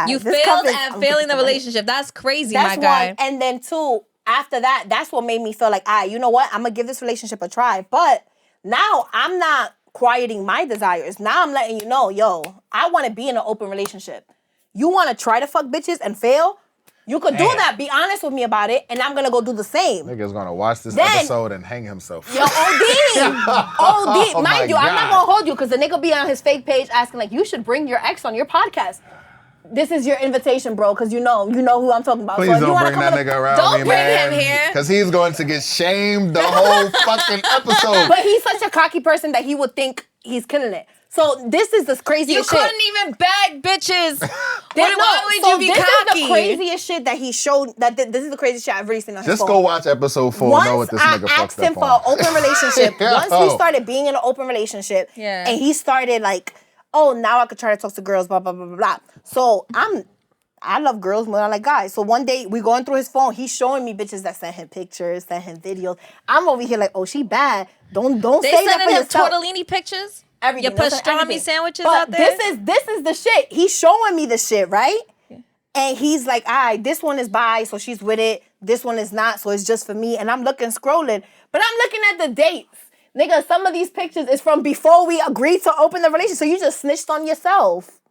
You failed at failing the relationship. That's crazy, my guy. One. And then two, after that, that's what made me feel like, you know what? I'm gonna give this relationship a try. But now I'm not quieting my desires. Now I'm letting you know, yo, I want to be in an open relationship. You want to try to fuck bitches and fail? You could do that. Be honest with me about it, and I'm gonna go do the same. Nigga's gonna watch this episode and hang himself. Yo, OD. Mind you, I'm not gonna hold you because the nigga be on his fake page asking like, you should bring your ex on your podcast. This is your invitation, bro, because you know who I'm talking about. Please so don't bring that nigga around don't me, bring man. him here. Because he's going to get shamed the whole fucking episode. But he's such a cocky person that he would think he's killing it. So this is the craziest shit. You couldn't even bag bitches. Why would you be this cocky? This is the craziest shit that he showed. This is the craziest shit I've really seen on his phone. Just go watch episode 4 and know what this nigga fucked up on. Once I asked him for an open relationship, once we started being in an open relationship, and he started like, oh, now I could try to talk to girls, blah, blah, blah, blah, blah. So I love girls more than I like guys. So one day we going through his phone. He's showing me bitches that sent him pictures, sent him videos. I'm over here like, oh, she bad. Don't say that for yourself. They sending him tortellini pictures? Everything. You put pastrami sandwiches but out there? This is the shit. He's showing me the shit, right? Yeah. And he's like, all right, this one is bi, so she's with it. This one is not, so it's just for me. And I'm scrolling. But I'm looking at the dates. Nigga, some of these pictures is from before we agreed to open the relationship. So you just snitched on yourself.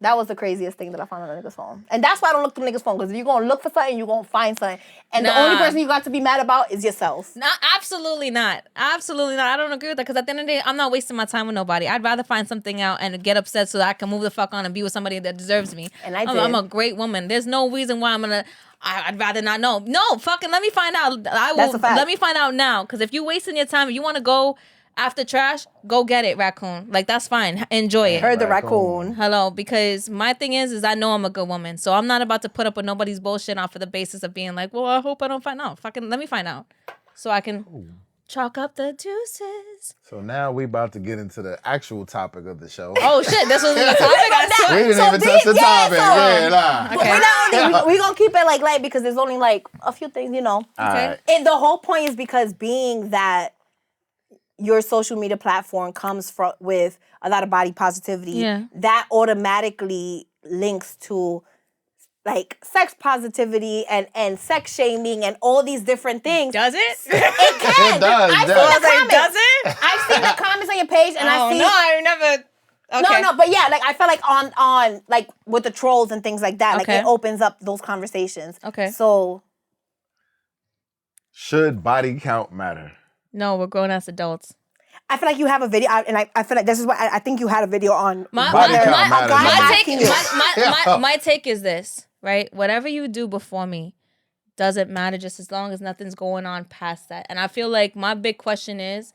That was the craziest thing that I found on a nigga's phone. And that's why I don't look through nigga's phone. Because if you're going to look for something, you're going to find something. And the only person you got to be mad about is yourself. Absolutely not. Absolutely not. I don't agree with that. Because at the end of the day, I'm not wasting my time with nobody. I'd rather find something out and get upset so that I can move the fuck on and be with somebody that deserves me. And I did. I'm a great woman. There's no reason why I'd rather not know. No, fucking let me find out. That's a fact. Let me find out now. Because if you're wasting your time, if you want to go after trash, go get it, raccoon. Like, that's fine. Enjoy it. Heard the raccoon. Hello, because my thing is I know I'm a good woman. So I'm not about to put up with nobody's bullshit off of the basis of being like, well, I hope I don't find out. Fucking let me find out. So I can chalk up the juices. So now we about to get into the actual topic of the show. Oh, shit. This was the topic? We didn't even touch the topic. Okay. We're going to keep it like light because there's only like a few things, you know. Okay. And the whole point is because being that your social media platform comes with a lot of body positivity, that automatically links to like sex positivity and sex shaming and all these different things. Does it? It can. It does. Does it? I've seen the comments on your page and I see. No, I never. Okay. No, but yeah, like I feel like on like with the trolls and things like that, like it opens up those conversations. Okay. So, should body count matter? No, we're grown ass adults. I feel like you have a video, and I feel like this is what I think you had a video on. My take is this, right? Whatever you do before me doesn't matter, just as long as nothing's going on past that. And I feel like my big question is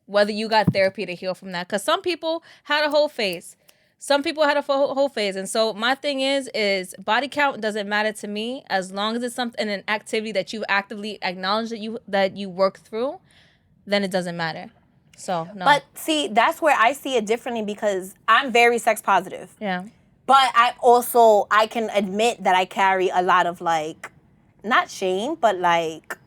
whether you got therapy to heal from that, because some people had a whole phase. Some people had a whole phase. And so my thing is body count doesn't matter to me as long as it's something, an activity that you actively acknowledge that you work through, then it doesn't matter. So, no. But see, that's where I see it differently because I'm very sex positive. Yeah. But I can admit that I carry a lot of like, not shame, but like,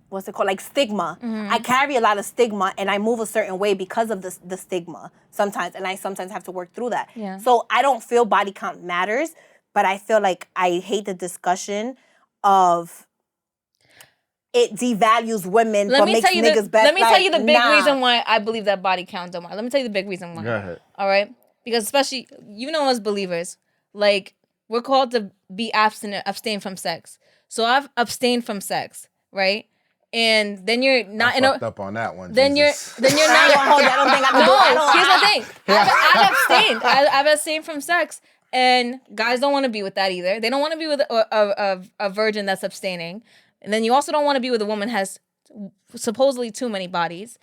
what's it called? Like stigma. Mm-hmm. I carry a lot of stigma and I move a certain way because of the stigma sometimes. And I sometimes have to work through that. Yeah. So I don't feel body count matters, but I feel like I hate the discussion of it devalues women but makes niggas better. Let me tell you the big reason why I believe that body count don't matter. Let me tell you the big reason why. Go ahead. All right? Because especially, you know, as believers, like, we're called to be abstain from sex. So I've abstained from sex, right? And then you're not fucked up on that one. Then Jesus. you're not. I don't think I here's the thing. I've abstained from sex, and guys don't want to be with that either. They don't want to be with a virgin that's abstaining, and then you also don't want to be with a woman has supposedly too many bodies.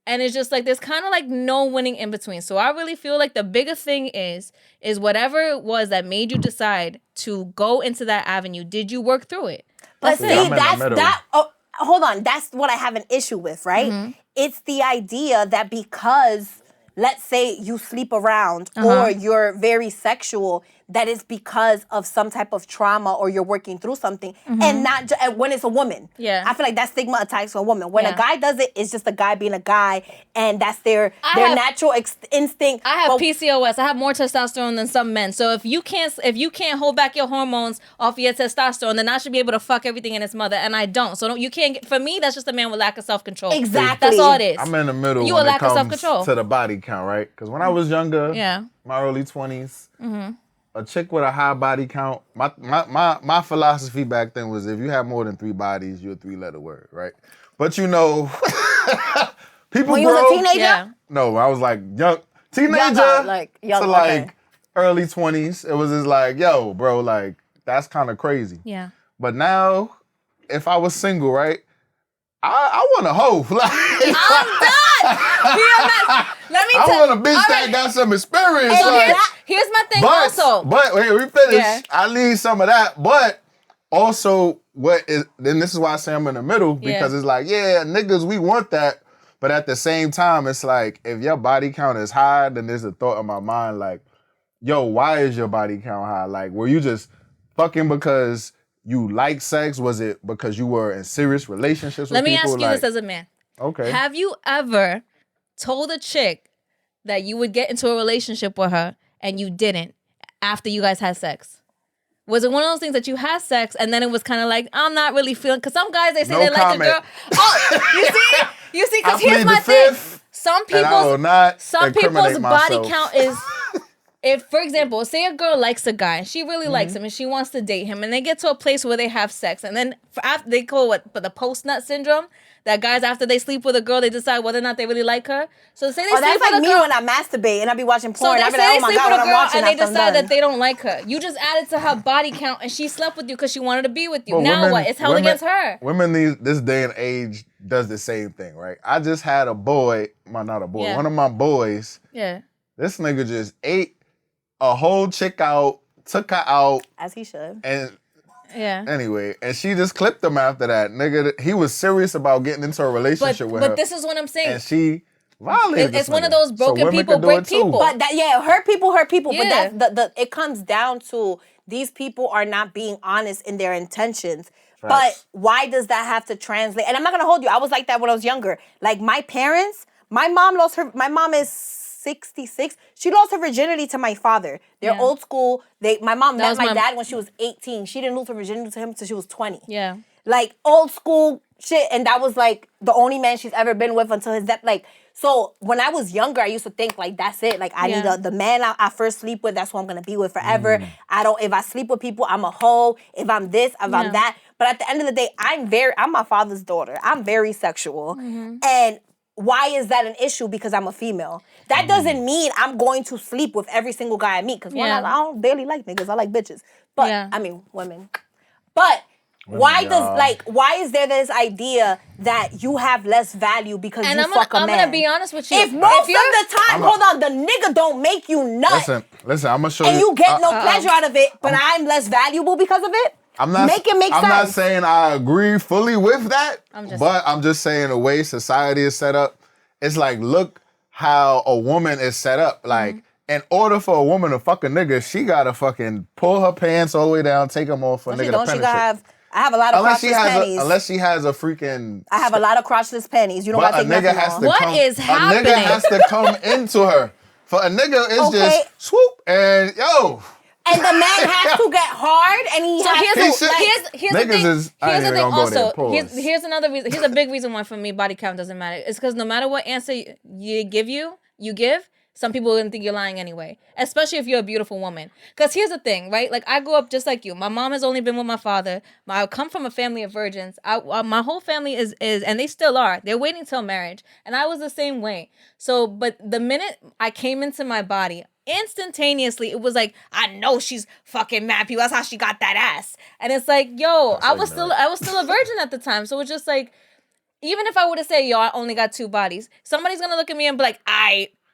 And it's just like there's kind of like no winning in between. So I really feel like the biggest thing is whatever it was that made you decide to go into that avenue. Did you work through it? But See, I'm in the that's middle. that. Oh, hold on. That's what I have an issue with, right? Mm-hmm. It's the idea that because, let's say, you sleep around or you're very sexual, that is because of some type of trauma or you're working through something, and not when it's a woman. Yeah. I feel like that stigma attacks a woman. When Yeah. a guy does it, it's just a guy being a guy, and that's their natural instinct. I have But- PCOS. I have more testosterone than some men. So if you can't hold back your hormones off your testosterone, then I should be able to fuck everything in its mother, and I don't. So you can't. For me, that's just a man with lack of self-control. Exactly. That's all it is. I'm in the middle You when a it lack of comes self-control. to the body count, right? Because when I was younger, Yeah. my early 20s, a chick with a high body count, my philosophy back then was if you have more than 3 bodies, you're a 3-letter word, right? But you know, people When you grow. was a teenager? Yeah. No, I was like young teenager Younger, like, young, to like okay. early 20s. It was just like, yo, bro, like that's kind of crazy. Yeah. But now, if I was single, right, I want a hoe. Like, I'm done. Let me I tell want a bitch that got some experience. And like, Here's my thing but, also. but wait, we finish. Yeah. I need some of that. But also, then this is why I say I'm in the middle, because it's like, yeah, niggas, we want that. But at the same time, it's like, if your body count is high, then there's a thought in my mind like, yo, why is your body count high? Like, were you just fucking because you like sex? Was it because you were in serious relationships with Let me people? ask you this as a man. Okay. Have you ever told a chick that you would get into a relationship with her and you didn't after you guys had sex? Was it one of those things that you had sex and then it was kind of like, I'm not really feeling, because some guys, they say No they like comment. a girl. Oh, you see, because I here's plead my the thing. fifth, Some and I will not some people's incriminate body myself. count is, if, for example, say a girl likes a guy, she really Mm-hmm. likes him and she wants to date him, and they get to a place where they have sex, and then after, they call it the post-nut syndrome, that guys, after they sleep with a girl, they decide whether or not they really like her. So say they Oh, sleep that's with like a me girl. when I masturbate and I be watching So porn. they I say be like, they oh my sleep God, with when a I'm girl watching and they after I'm decide done. that they don't like her. You just added to her body count and she slept with you because she wanted to be with you. But Now women- what? It's held women- against her. Women this day and age does the same thing, right? I just had a boy, well, not a boy, Yeah. one of my boys. Yeah. This nigga just ate a whole chick out, took her out, As he should. and Yeah. anyway, and she just clipped him after that. Nigga, he was serious about getting into a relationship with her. But this is what I'm saying. and she violated It's this one of nigga. those broken women people can do break it too. people. But that, yeah, hurt people. Yeah. But that's it comes down to these people are not being honest in their intentions. Facts. But why does that have to translate? And I'm not gonna hold you. I was like that when I was younger. Like my parents, my mom is 66. She lost her virginity to my father. They're Yeah. old school. My mom That met was my my- dad when she was 18. She didn't lose her virginity to him until she was 20. Yeah. Like old school shit, and that was like the only man she's ever been with until his death. Like, so when I was younger, I used to think like that's it. Like I Yeah. need the man I first sleep with. That's who I'm gonna be with forever. If I sleep with people, I'm a hoe. If I'm this, if I'm that. But at the end of the day, I'm my father's daughter. I'm very sexual, and why is that an issue? Because I'm a female. That doesn't mean I'm going to sleep with every single guy I meet. Because Yeah. I don't barely like niggas. I like bitches. But Yeah. I mean women. But why is there this idea that you have less value because And you I'm fuck a man? gonna be honest with you. If most you're- of the time, hold on, the nigga don't make you nut Listen, I'm gonna show and you get no Uh-oh. pleasure out of it, but I'm less valuable because of it. Make it make I'm not sense. saying I agree fully with that, I'm just saying the way society is set up, it's like, look how a woman is set up. Like, in order for a woman to fuck a nigga, she gotta fucking pull her pants all the way down, take them off for a nigga to Don't she penetrate. gotta I have a lot of crotchless panties. Unless she has a freaking. I have a lot of crotchless panties. You don't But gotta a take nigga nothing has off. to What come. is A happening? nigga has to come into her. For a nigga, it's Okay. just swoop and yo. And the man has to get hard, and he So has here's to. He should- the Niggas thing. is- I Here's ain't the even thing. gonna go there. Also, Pause. here's another reason. Here's a big reason why for me body count doesn't matter. It's because no matter what answer you give, some people are gonna think you're lying anyway. Especially if you're a beautiful woman. Because here's the thing, right? Like I grew up just like you. My mom has only been with my father. I come from a family of virgins. My whole family is, and they still are. They're waiting till marriage, and I was the same way. So, but the minute I came into my body, instantaneously it was like, I know she's fucking mad people. That's how she got that ass. And it's like, yo, I was still a virgin at the time. So it's just like, even if I were to say, yo, I only got 2 bodies, somebody's gonna look at me and be like,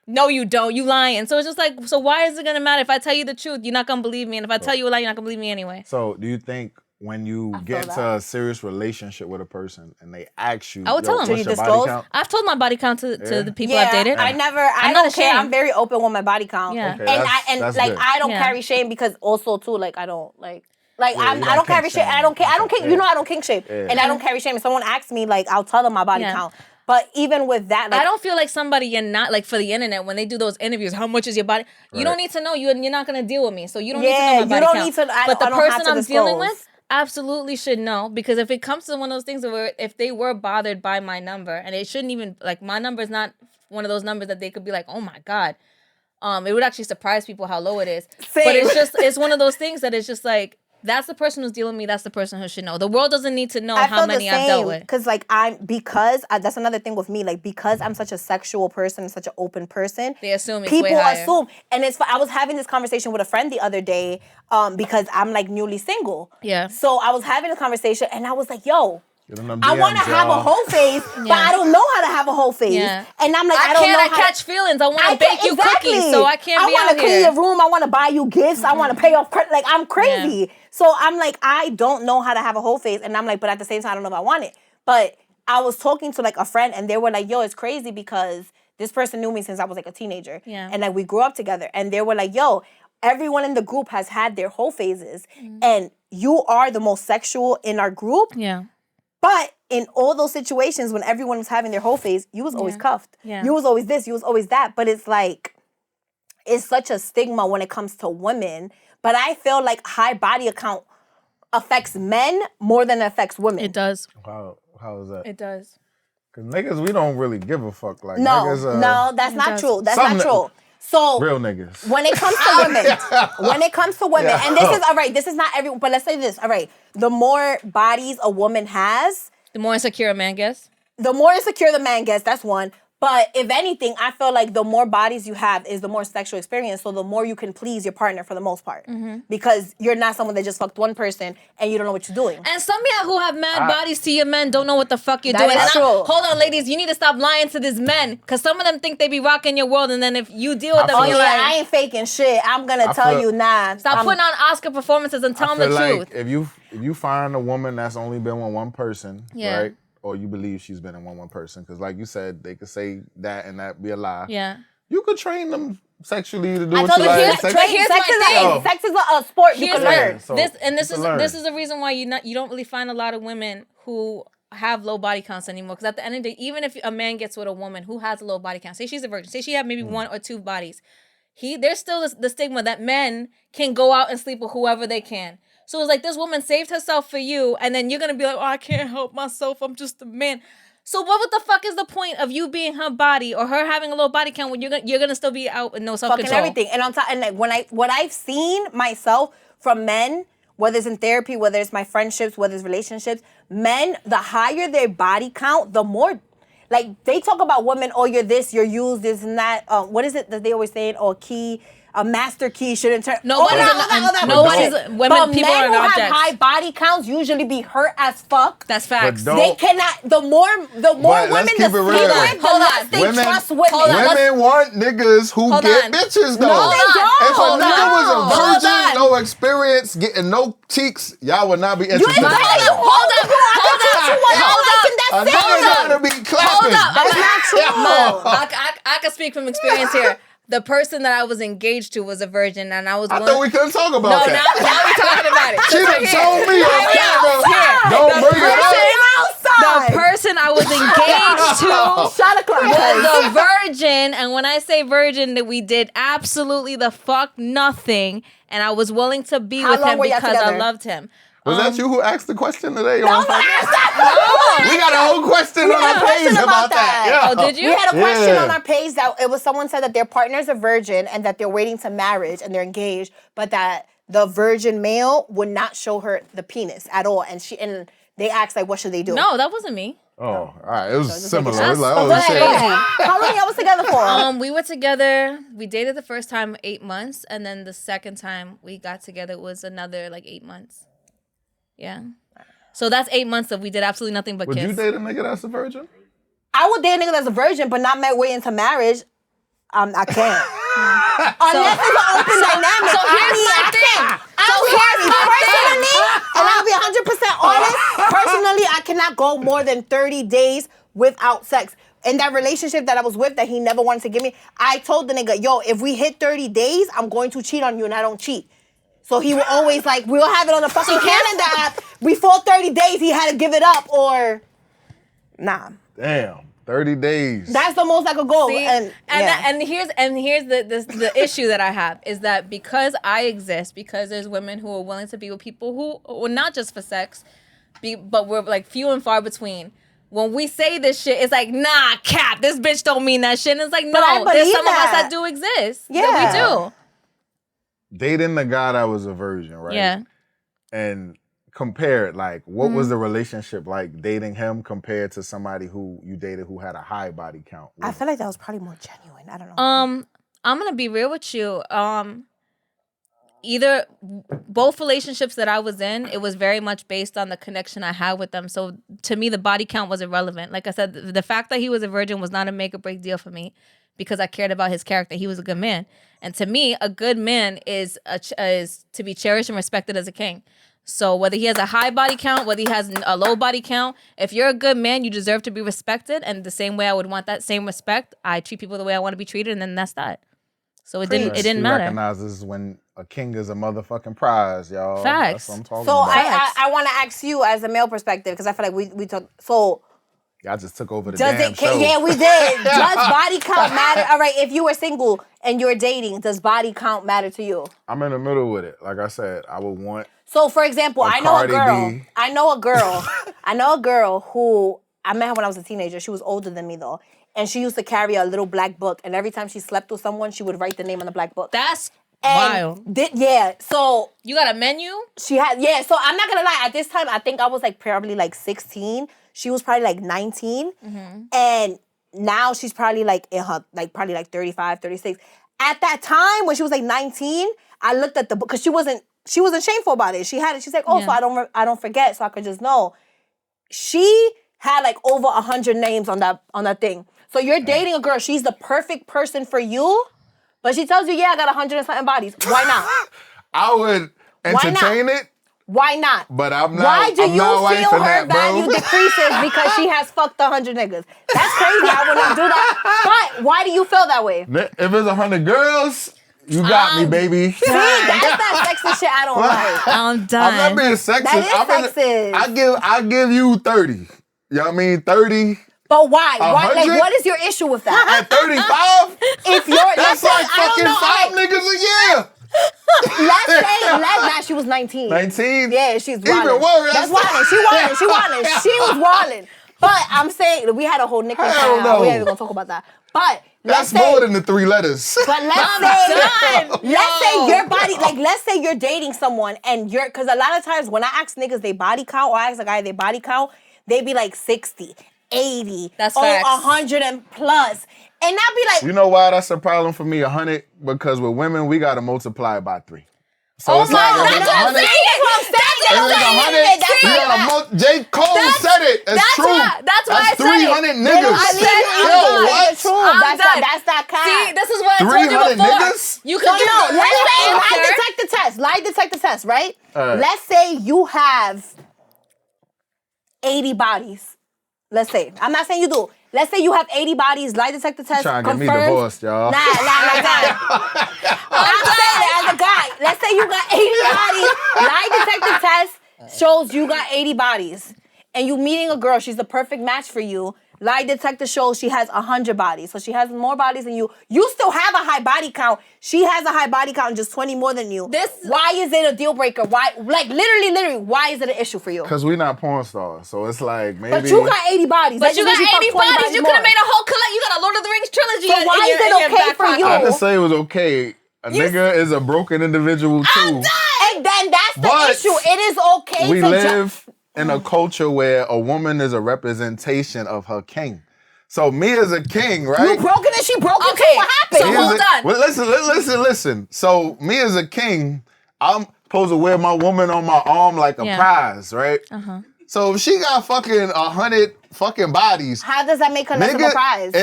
no, you don't. You lying. So it's just like, so why is it gonna matter if I tell you the truth? You're not gonna believe me, and if I tell you a lie, you're not gonna believe me anyway. So do you think when you get into a serious relationship with a person and they ask you, I would tell them. what's Do you your body disclose? count? I've told my body count to the people I've dated. I I'm don't not care. ashamed. I'm very open with my body count. Yeah. Okay, And that's like good. I don't Yeah. carry shame because also too like I don't like you I don't don't carry kink shame. shame. I don't care. I don't care. Yeah. You know I don't kink shame, Yeah. and I don't carry shame. If someone asks me, like I'll tell them my body Yeah. count. But even with that, like I don't feel like somebody you're not like for the internet when they do those interviews. How much is your body? You don't need to know. You're not gonna deal with me, so you don't need to know my body you don't count. need to. But the I don't have person to I'm dealing disclose. with absolutely should know, because if it comes to one of those things where if they were bothered by my number, and it shouldn't even like my number is not one of those numbers that they could be like, oh my god, it would actually surprise people how low it is. Same. But it's one of those things that it's just like. That's the person who's dealing with me. That's the person who should know. The world doesn't need to know how many I've dealt with. Because like that's another thing with me. Like because I'm such a sexual person, such an open person, They assume it's people way higher. assume. And I was having this conversation with a friend the other day, because I'm like newly single. Yeah. So I was having a conversation and I was like, yo. Get in them I want to DMs, have a y'all. whole face, but I don't know how to have a whole face. Yeah. And I'm like, I don't know I how catch feelings. I want I to bake you exactly. cookies, so I can't I be want out to clean here. your room. I want to buy you gifts. I want to pay off credit. Like, I'm crazy. So I'm like, I don't know how to have a whole face. And I'm like, but at the same time, I don't know if I want it. But I was talking to like a friend and they were like, yo, it's crazy because this person knew me since I was like a teenager. Yeah. And like we grew up together. And they were like, yo, everyone in the group has had their whole phases. And you are the most sexual in our group. Yeah. But in all those situations when everyone was having their whole phase, you was always cuffed. Yeah. You was always this, you was always that. But it's like, it's such a stigma when it comes to women. But I feel like high body count affects men more than it affects women. It does. How is that? It does. Because niggas, we don't really give a fuck. Like No, niggas, no, that's not does. true. That's Some not true. So real niggas. when it comes to women, Yeah. and this is all right, this is not everyone, but let's say this, all right, the more bodies a woman has, The more insecure a man gets. the more insecure the man gets, that's one. But if anything, I feel like the more bodies you have is the more sexual experience. So the more you can please your partner for the most part. Because you're not someone that just fucked one person and you don't know what you're doing. And some of y'all who have mad bodies to your men don't know what the fuck you're That doing. is And true. hold on, ladies, you need to stop lying to these men. Because some of them think they be rocking your world, and then if you deal with them, Oh you're yeah, like, I ain't faking shit. I'm gonna tell feel- you, nah. stop putting on Oscar performances and tell I them feel the like truth. if you find a woman that's only been with one person, Yeah. right? Or you believe she's been in one person, because like you said, they could say that and that be a lie. Yeah. You could train them sexually to do I what told you you, like. here's Sex- here's sex my thing. is sex is a sport you Here's can my- learn. So, this you can learn. this is the reason why you don't really find a lot of women who have low body counts anymore. Because at the end of the day, even if a man gets with a woman who has a low body count, say she's a virgin, say she had maybe 1 or 2 bodies, there's still the stigma that men can go out and sleep with whoever they can. So it's like this woman saved herself for you, and then you're gonna be like, oh, I can't help myself, I'm just a man. So what the fuck is the point of you being her body or her having a low body count when you're gonna still be out with no self Fucking control? everything. And on top, and like what I've seen myself from men, whether it's in therapy, whether it's my friendships, whether it's relationships, men, the higher their body count, the more, like they talk about women, oh, you're this, you're used, this and that. What is it that they always say? Oh, a master key shouldn't turn. Nobody's women, But people men are who objects. have high body counts usually be hurt as fuck. That's facts. But They cannot. The more But let's women keep the it real. sleep with, the Hold less on. they Women- trust women. Hold on. Women want niggas who Hold get on. bitches though. No, they don't. If a Hold nigga on. was a Hold virgin, on. no experience, getting no cheeks, y'all would not be interested. You ain't in got that. hold up. A nigga gotta be clapping. Hold up. That's not true. No, I can speak from experience here. The person that I was engaged to was a virgin, and I was I willing. thought we couldn't talk about No, that. now we're talking about it. She done told me on camera. Here. Don't The bring it up. The person I was engaged to Shot o'clock. was a virgin, and when I say virgin, that we did absolutely the fuck nothing, and I was willing to be How with long him were y'all because I together? loved him. Was that you who asked the question today? No, on but ask that. We got a whole question on had our a question page about about that. that. Oh, did you? We had a question Yeah. on our page that it was someone said that their partner's a virgin and that they're waiting to marriage and they're engaged, but that the virgin male would not show her the penis at all, and they asked like, what should they do? No, that wasn't me. Oh, all right. It was similar. making It was like, Go oh, ahead, shit. go ahead. How long y'all was together for? We were together. We dated the first time 8 months, and then the second time we got together was another like 8 months. Yeah. So that's 8 months of we did absolutely nothing but Would kiss. you date a nigga that's a virgin? I would date a nigga that's a virgin, but not way into marriage. I can't. Unless it's an open dynamic. So here's my thing. Personally, and I'll be 100% honest, personally, I cannot go more than 30 days without sex. In that relationship that I was with that he never wanted to give me, I told the nigga, yo, if we hit 30 days, I'm going to cheat on you, and I don't cheat. So he will always we'll have it on the fucking calendar app. Before 30 days, he had to give it up or nah. Damn, 30 days. That's the most I could go. See? And here's the issue that I have is that because I exist, because there's women who are willing to be with people who, well, not just for sex, but we're like few and far between. When we say this shit, it's like, nah, cap, this bitch don't mean that shit. And it's like, no, there's some of us that do exist. Yeah. That we do. Dating the guy that was a virgin, right? Yeah. And compare it, like, what was the relationship like dating him compared to somebody who you dated who had a high body count? I feel like that was probably more genuine. I don't know. I'm gonna be real with you. Either both relationships that I was in, it was very much based on the connection I had with them. So to me, the body count was irrelevant. Like I said, the fact that he was a virgin was not a make or break deal for me because I cared about his character. He was a good man. And to me, a good man is to be cherished and respected as a king. So whether he has a high body count, whether he has a low body count, if you're a good man, you deserve to be respected. And the same way I would want that same respect, I treat people the way I want to be treated, and then that's that. So it didn't matter. Recognizes when a king is a motherfucking prize, y'all. Facts. That's what I'm talking So about. I want to ask you as a male perspective because I feel like we talk. So Y'all just took over the does damn it? show. Yeah, we did. Does body count matter? All right, if you were single and you're dating, does body count matter to you? I'm in the middle with it. Like I said, I would want. So, for example, I know a girl. I know a girl who I met her when I was a teenager. She was older than me though, and she used to carry a little black book. And every time she slept with someone, she would write the name on the black book. That's wild. So You got a menu? she had. Yeah. So I'm not gonna lie. At this time, I think I was probably 16. She was probably 19, and now she's probably in her probably 35, 36. At that time when she was 19, I looked at the book because she wasn't shameful about it. She had it. She's like, oh, so I don't forget, so I could just know. She had over 100 names on that thing. So you're dating a girl. She's the perfect person for you, but she tells you, yeah, I got 100 and something bodies. Why not? I would entertain it. Why not? But I'm not. Why do I'm you not feel wifing her that, bro. value decreases because she has fucked 100 niggas? That's crazy. I would not do that. But why do you feel that way? If it's 100 girls, you got me, baby. See, that's that sexist shit I don't like. I'm done. I'm not being sexist. That is sexist. I give you 30. You know what I mean? 30. But why? Why? 100? What is your issue with that? At 35? If you're That's like fucking 5 niggas a year. Let's say she was 19. 19? Yeah, she's wildin'. Even worse. That's wildin'. She wildin'. She was wildin'. But I'm saying we had a whole nickname. Hell no. We ain't even gonna talk about that. But That's more than the 3 letters. But let's say your body, let's say you're dating someone and because a lot of times when I ask niggas they body count or I ask a guy they body count, they be 60, 80, That's facts. 100 and plus. And I'll be like, You know why that's a problem for me? 100? Because with women, we got to multiply it by 3. So it's my God, if it's that's what I'm 100, saying. if it's 100, J. Cole said it. It's true. That's why I said it. 300 niggas. Yo, what? That's that kind. See, this is what I told you 300 before. niggas? You So could do let's say okay. lie detector test, right? Alright. Let's say you have 80 bodies. Let's say. I'm not saying you do. Let's say you have 80 bodies, lie detector test Trying to get me confirmed. divorced, y'all. Nah. I'm saying it as a guy. Let's say you got 80 bodies, lie detector test shows you got 80 bodies. And you meeting a girl, she's the perfect match for you. Lie detector shows she has 100 bodies. So she has more bodies than you. You still have a high body count. She has a high body count and just 20 more than you. Why is it a deal breaker? Why, literally, why is it an issue for you? Because we not porn stars. So it's maybe. But you got 80 bodies. But you got 80 bodies. You could have made a whole collect. You got a Lord of the Rings trilogy. So why is it okay for you? I didn't say it was okay. A nigga is a broken individual too. And then that's the issue. It is okay we to live in a culture where a woman is a representation of her king. So me as a king, right? You broken and she broken Okay, too. What happened? so hold on. Well, listen. So me as a king, I'm supposed to wear my woman on my arm like a prize, right? So if she got fucking 100 fucking bodies, How does that make her less of a prize?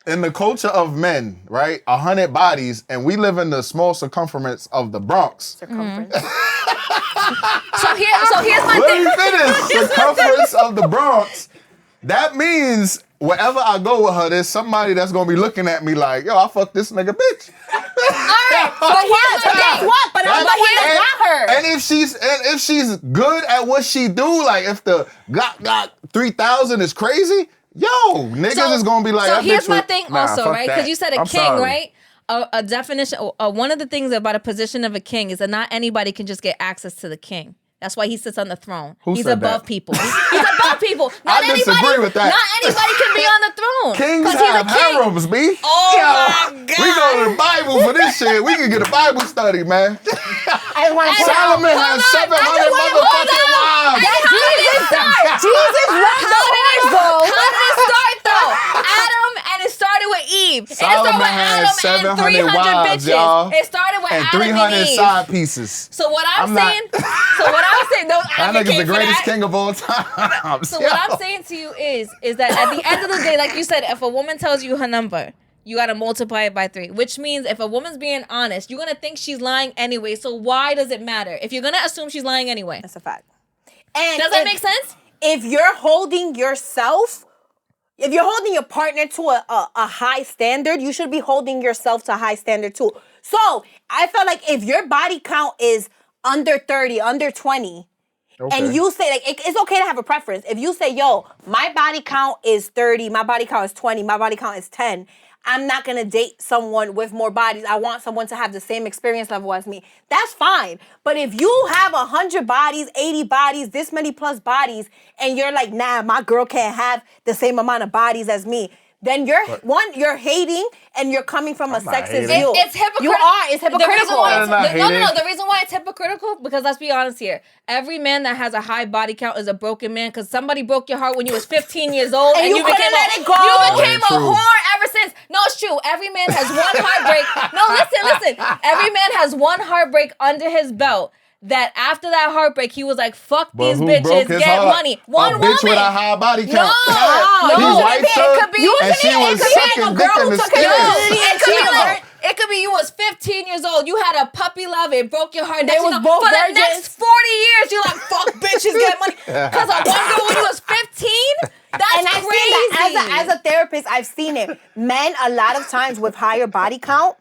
In the culture of men, right? 100 bodies, and we live in the small circumference of the Bronx. Circumference. So here's my Let thing. me finish. Circumference of the Bronx. That means wherever I go with her, there's somebody that's gonna be looking at me like, yo, I fucked this nigga bitch. Alright, but here's the thing. What? But I'm the one that got her. And if she's good at what she do, like if the got 3,000 is crazy, yo, niggas is gonna be like. So here's bitch my was- thing nah, also, fuck right? that. Because you said a I'm king, sorry. right? A definition. One of the things about a position of a king is that not anybody can just get access to the king. That's why he sits on the throne. Who He's said above that? people. He's above people. Not I disagree anybody, with that. Not anybody can be on the throne. Kings 'Cause he's a have king. harems, B. Oh my God. We go to the Bible for this shit. We can get a Bible study, man. I want to Solomon has 700 motherfucking wives. Jesus wrote the Bible. How did it start though? Adam, and it started with Eve. And it started Solomon with had Adam 700 and 300 wives, bitches. y'all. It started with And Adam 300 and Eve. side pieces. So what I'm not- saying, no, That nigga's the advocate for greatest that. king of all time. So what I'm saying to you is that at the end of the day, like you said, if a woman tells you her number, you gotta multiply it by 3. Which means if a woman's being honest, you're gonna think she's lying anyway. So why does it matter? If you're gonna assume she's lying anyway. That's a fact. And Does that make sense? If you're holding yourself, if you're holding your partner to a high standard, you should be holding yourself to a high standard too. So I felt like if your body count is under 30, under 20, and you say, like, it's okay to have a preference. If you say, yo, my body count is 30, my body count is 20, my body count is 10, I'm not going to date someone with more bodies. I want someone to have the same experience level as me. That's fine. But if you have 100 bodies, 80 bodies, this many plus bodies, and you're like, nah, my girl can't have the same amount of bodies as me, then you're hating and you're coming from a sexist hating. view. It's hypocritical. You are. It's hypocritical. The reason why it's hypocritical, because let's be honest here. Every man that has a high body count is a broken man, because somebody broke your heart when you was 15 years old and you couldn't became let it go. You became a True. whore ever since. No, it's true. Every man has one heartbreak. No, listen. Every man has one heartbreak under his belt. That after that heartbreak, he was like, fuck But these who bitches, broke his get heart? money. One a woman. bitch with a high body count. No. He wiped her, It could be and she was sucking dick in the skin. It could be you was 15 years old. You had a puppy love. It broke your heart. They was both for the virgins. next 40 years, you're like, fuck bitches, get money. Because of one girl when you was 15? That's And I've crazy. seen that as a therapist. I've seen it. Men, a lot of times with higher body count,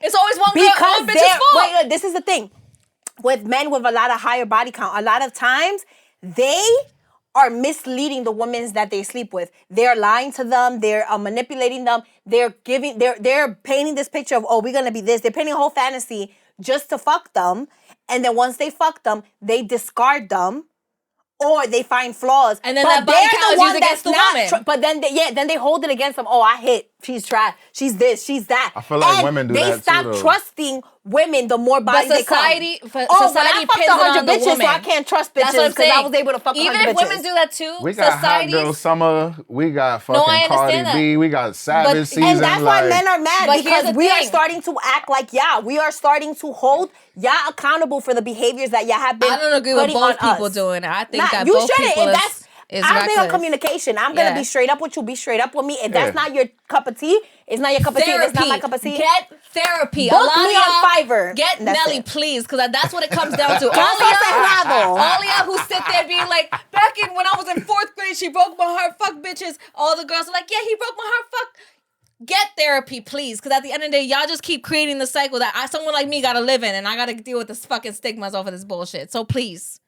It's always one girl, because one bitch's fault. wait, this is the thing. With men with a lot of higher body count, a lot of times they are misleading the women that they sleep with. They're lying to them. They're manipulating them. They're painting this picture of, oh, we're gonna be this. They're painting a whole fantasy just to fuck them. And then once they fuck them, they discard them. Or they find flaws. And then that body count is used against the woman. But then they hold it against them. Oh, I hit. She's trash. She's this. She's that. I feel like and women do they that too, stop though. trusting women the more But bodies society, they come. society I fucked pins it 100 on the bitches, woman. so I can't trust That's what bitches I'm because I saying. was able to fuck 100 Even if bitches. women do that too, We got Hot society's... Girl Summer. We got fucking I Cardi understand B. We got Savage Season. And that's why like, men are mad, But here's because the we are thing. starting to act like we are starting to hold y'all accountable for the behaviors that y'all have been I don't agree with putting both on people us. doing it. I think Nah, that you both shouldn't. people If that's is I'm big on reckless. communication. I'm gonna be straight up with you. Be straight up with me. If that's Yeah. not your cup of tea, it's not your cup of tea. It's not my cup of tea. Get therapy. Book a lot me of on y'all Fiverr. Get And that's Nelly, it. please, because that's what it comes down to. Bravo. All y'all who sit there being like, back in when I was in 4th grade, she broke my heart. Fuck bitches. All the girls are like, yeah, he broke my heart. Fuck. Get therapy, please, because at the end of the day, y'all just keep creating the cycle that someone like me gotta live in, and I gotta deal with this fucking stigmas off of this bullshit. So please,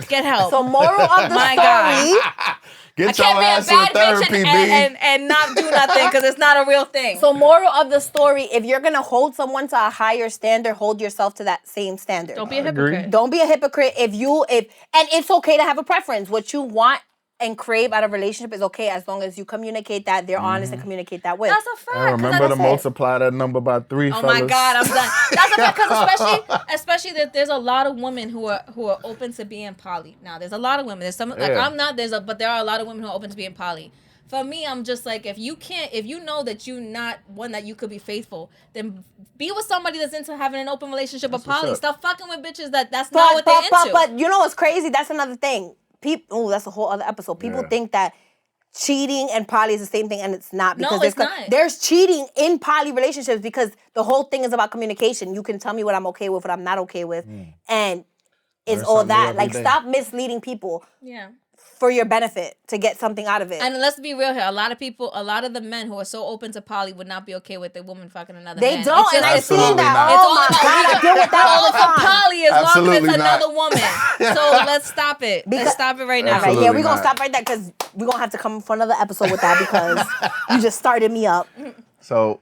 get help. So moral of the My story. God. Get I your can't be a ass to bad therapy, bitch B. and not do nothing because it's not a real thing. So moral of the story, if you're gonna hold someone to a higher standard, hold yourself to that same standard. Don't be a agree. hypocrite. Don't be a hypocrite. And it's okay to have a preference. What you want and crave out of a relationship is okay as long as you communicate that, they're honest and communicate that with. That's a fact. And remember to multiply that number by 3, Oh fellas. my God, I'm done. That's a fact, because especially that there's a lot of women who are open to being poly. Now, there's a lot of women. There's some like Yeah. I'm not. But there are a lot of women who are open to being poly. For me, I'm just like, if you know that you're not one that you could be faithful, then be with somebody that's into having an open relationship with poly. Stop fucking with bitches that's not what they're into. But you know what's crazy? That's another thing. That's a whole other episode. People think that cheating and poly is the same thing, and it's not. Because it's not. There's cheating in poly relationships because the whole thing is about communication. You can tell me what I'm okay with, what I'm not okay with, and it's all that. Like, stop misleading people. Yeah. For your benefit, to get something out of it. And let's be real here. A lot of the men who are so open to poly would not be okay with a woman fucking another man. They don't, and I've seen that. It's Oh my God, I deal with that all the time. Poly as long as it's not. another woman. So let's stop it. Let's stop it right now. All right, yeah, we're going to stop right there because we're going to have to come for another episode with that because you just started me up. So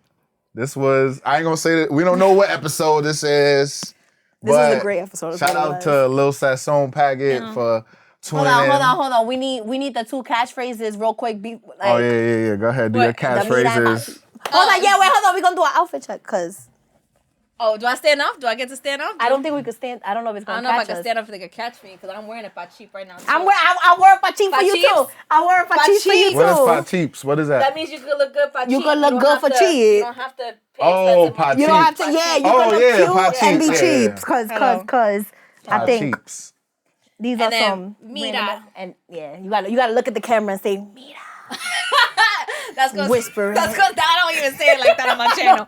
this was, I ain't going to say that, we don't know what episode this is. This is a great episode. Shout out to Lil Sasson Paget for tuning in. Hold on. We need the 2 catchphrases real quick. Oh, yeah. Go ahead. Do your catchphrases. Hold on. We're going to do an outfit check because... Oh, do I stand up? Do I get to stand up? I don't think we could stand. I don't know if it's going to catch us. I don't know if I can stand up if they can catch me because I'm wearing it by cheap right now. I wear it by cheap for you too. I wear it by cheap for you too. What is pa cheaps? What is that? That means you could look good by cheap. You could look good for cheap. You don't have to pay Oh, pa cheap. You don't have to, you can look cute and be cheap because I think these are some... Mira. And yeah, you gotta look at the camera and say, Mira. That's gonna whisper. That's because I don't even say it like that on my channel.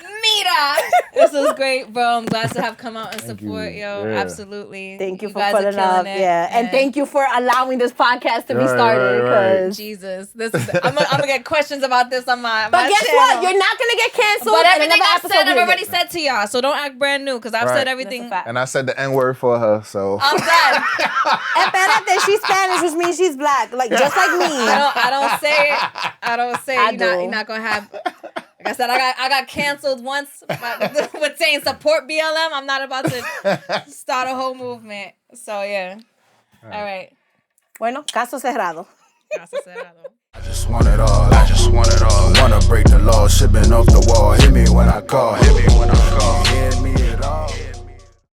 Mira. This was great, bro. I'm glad to have come out and support, yo. Yeah. Absolutely. Thank you for putting up. Yeah. And thank you for allowing this podcast to be started. Right. Jesus. This is, I'm gonna get questions about this on my But guess channel. what? You're not gonna get canceled. But everything I've already said to y'all. So don't act brand new because I've said everything. And I said the N-word for her, so. I'm done. Espérate, she's Spanish, which means she's black. Like, just like me. I don't say it. I don't say it. You're not gonna have... Like I said, I got canceled once with saying support BLM. I'm not about to start a whole movement. So, yeah. All right. Bueno, caso cerrado. Caso cerrado. I just want it all. Wanna break the law, shipping off the wall. Hit me when I call. Hand me it all.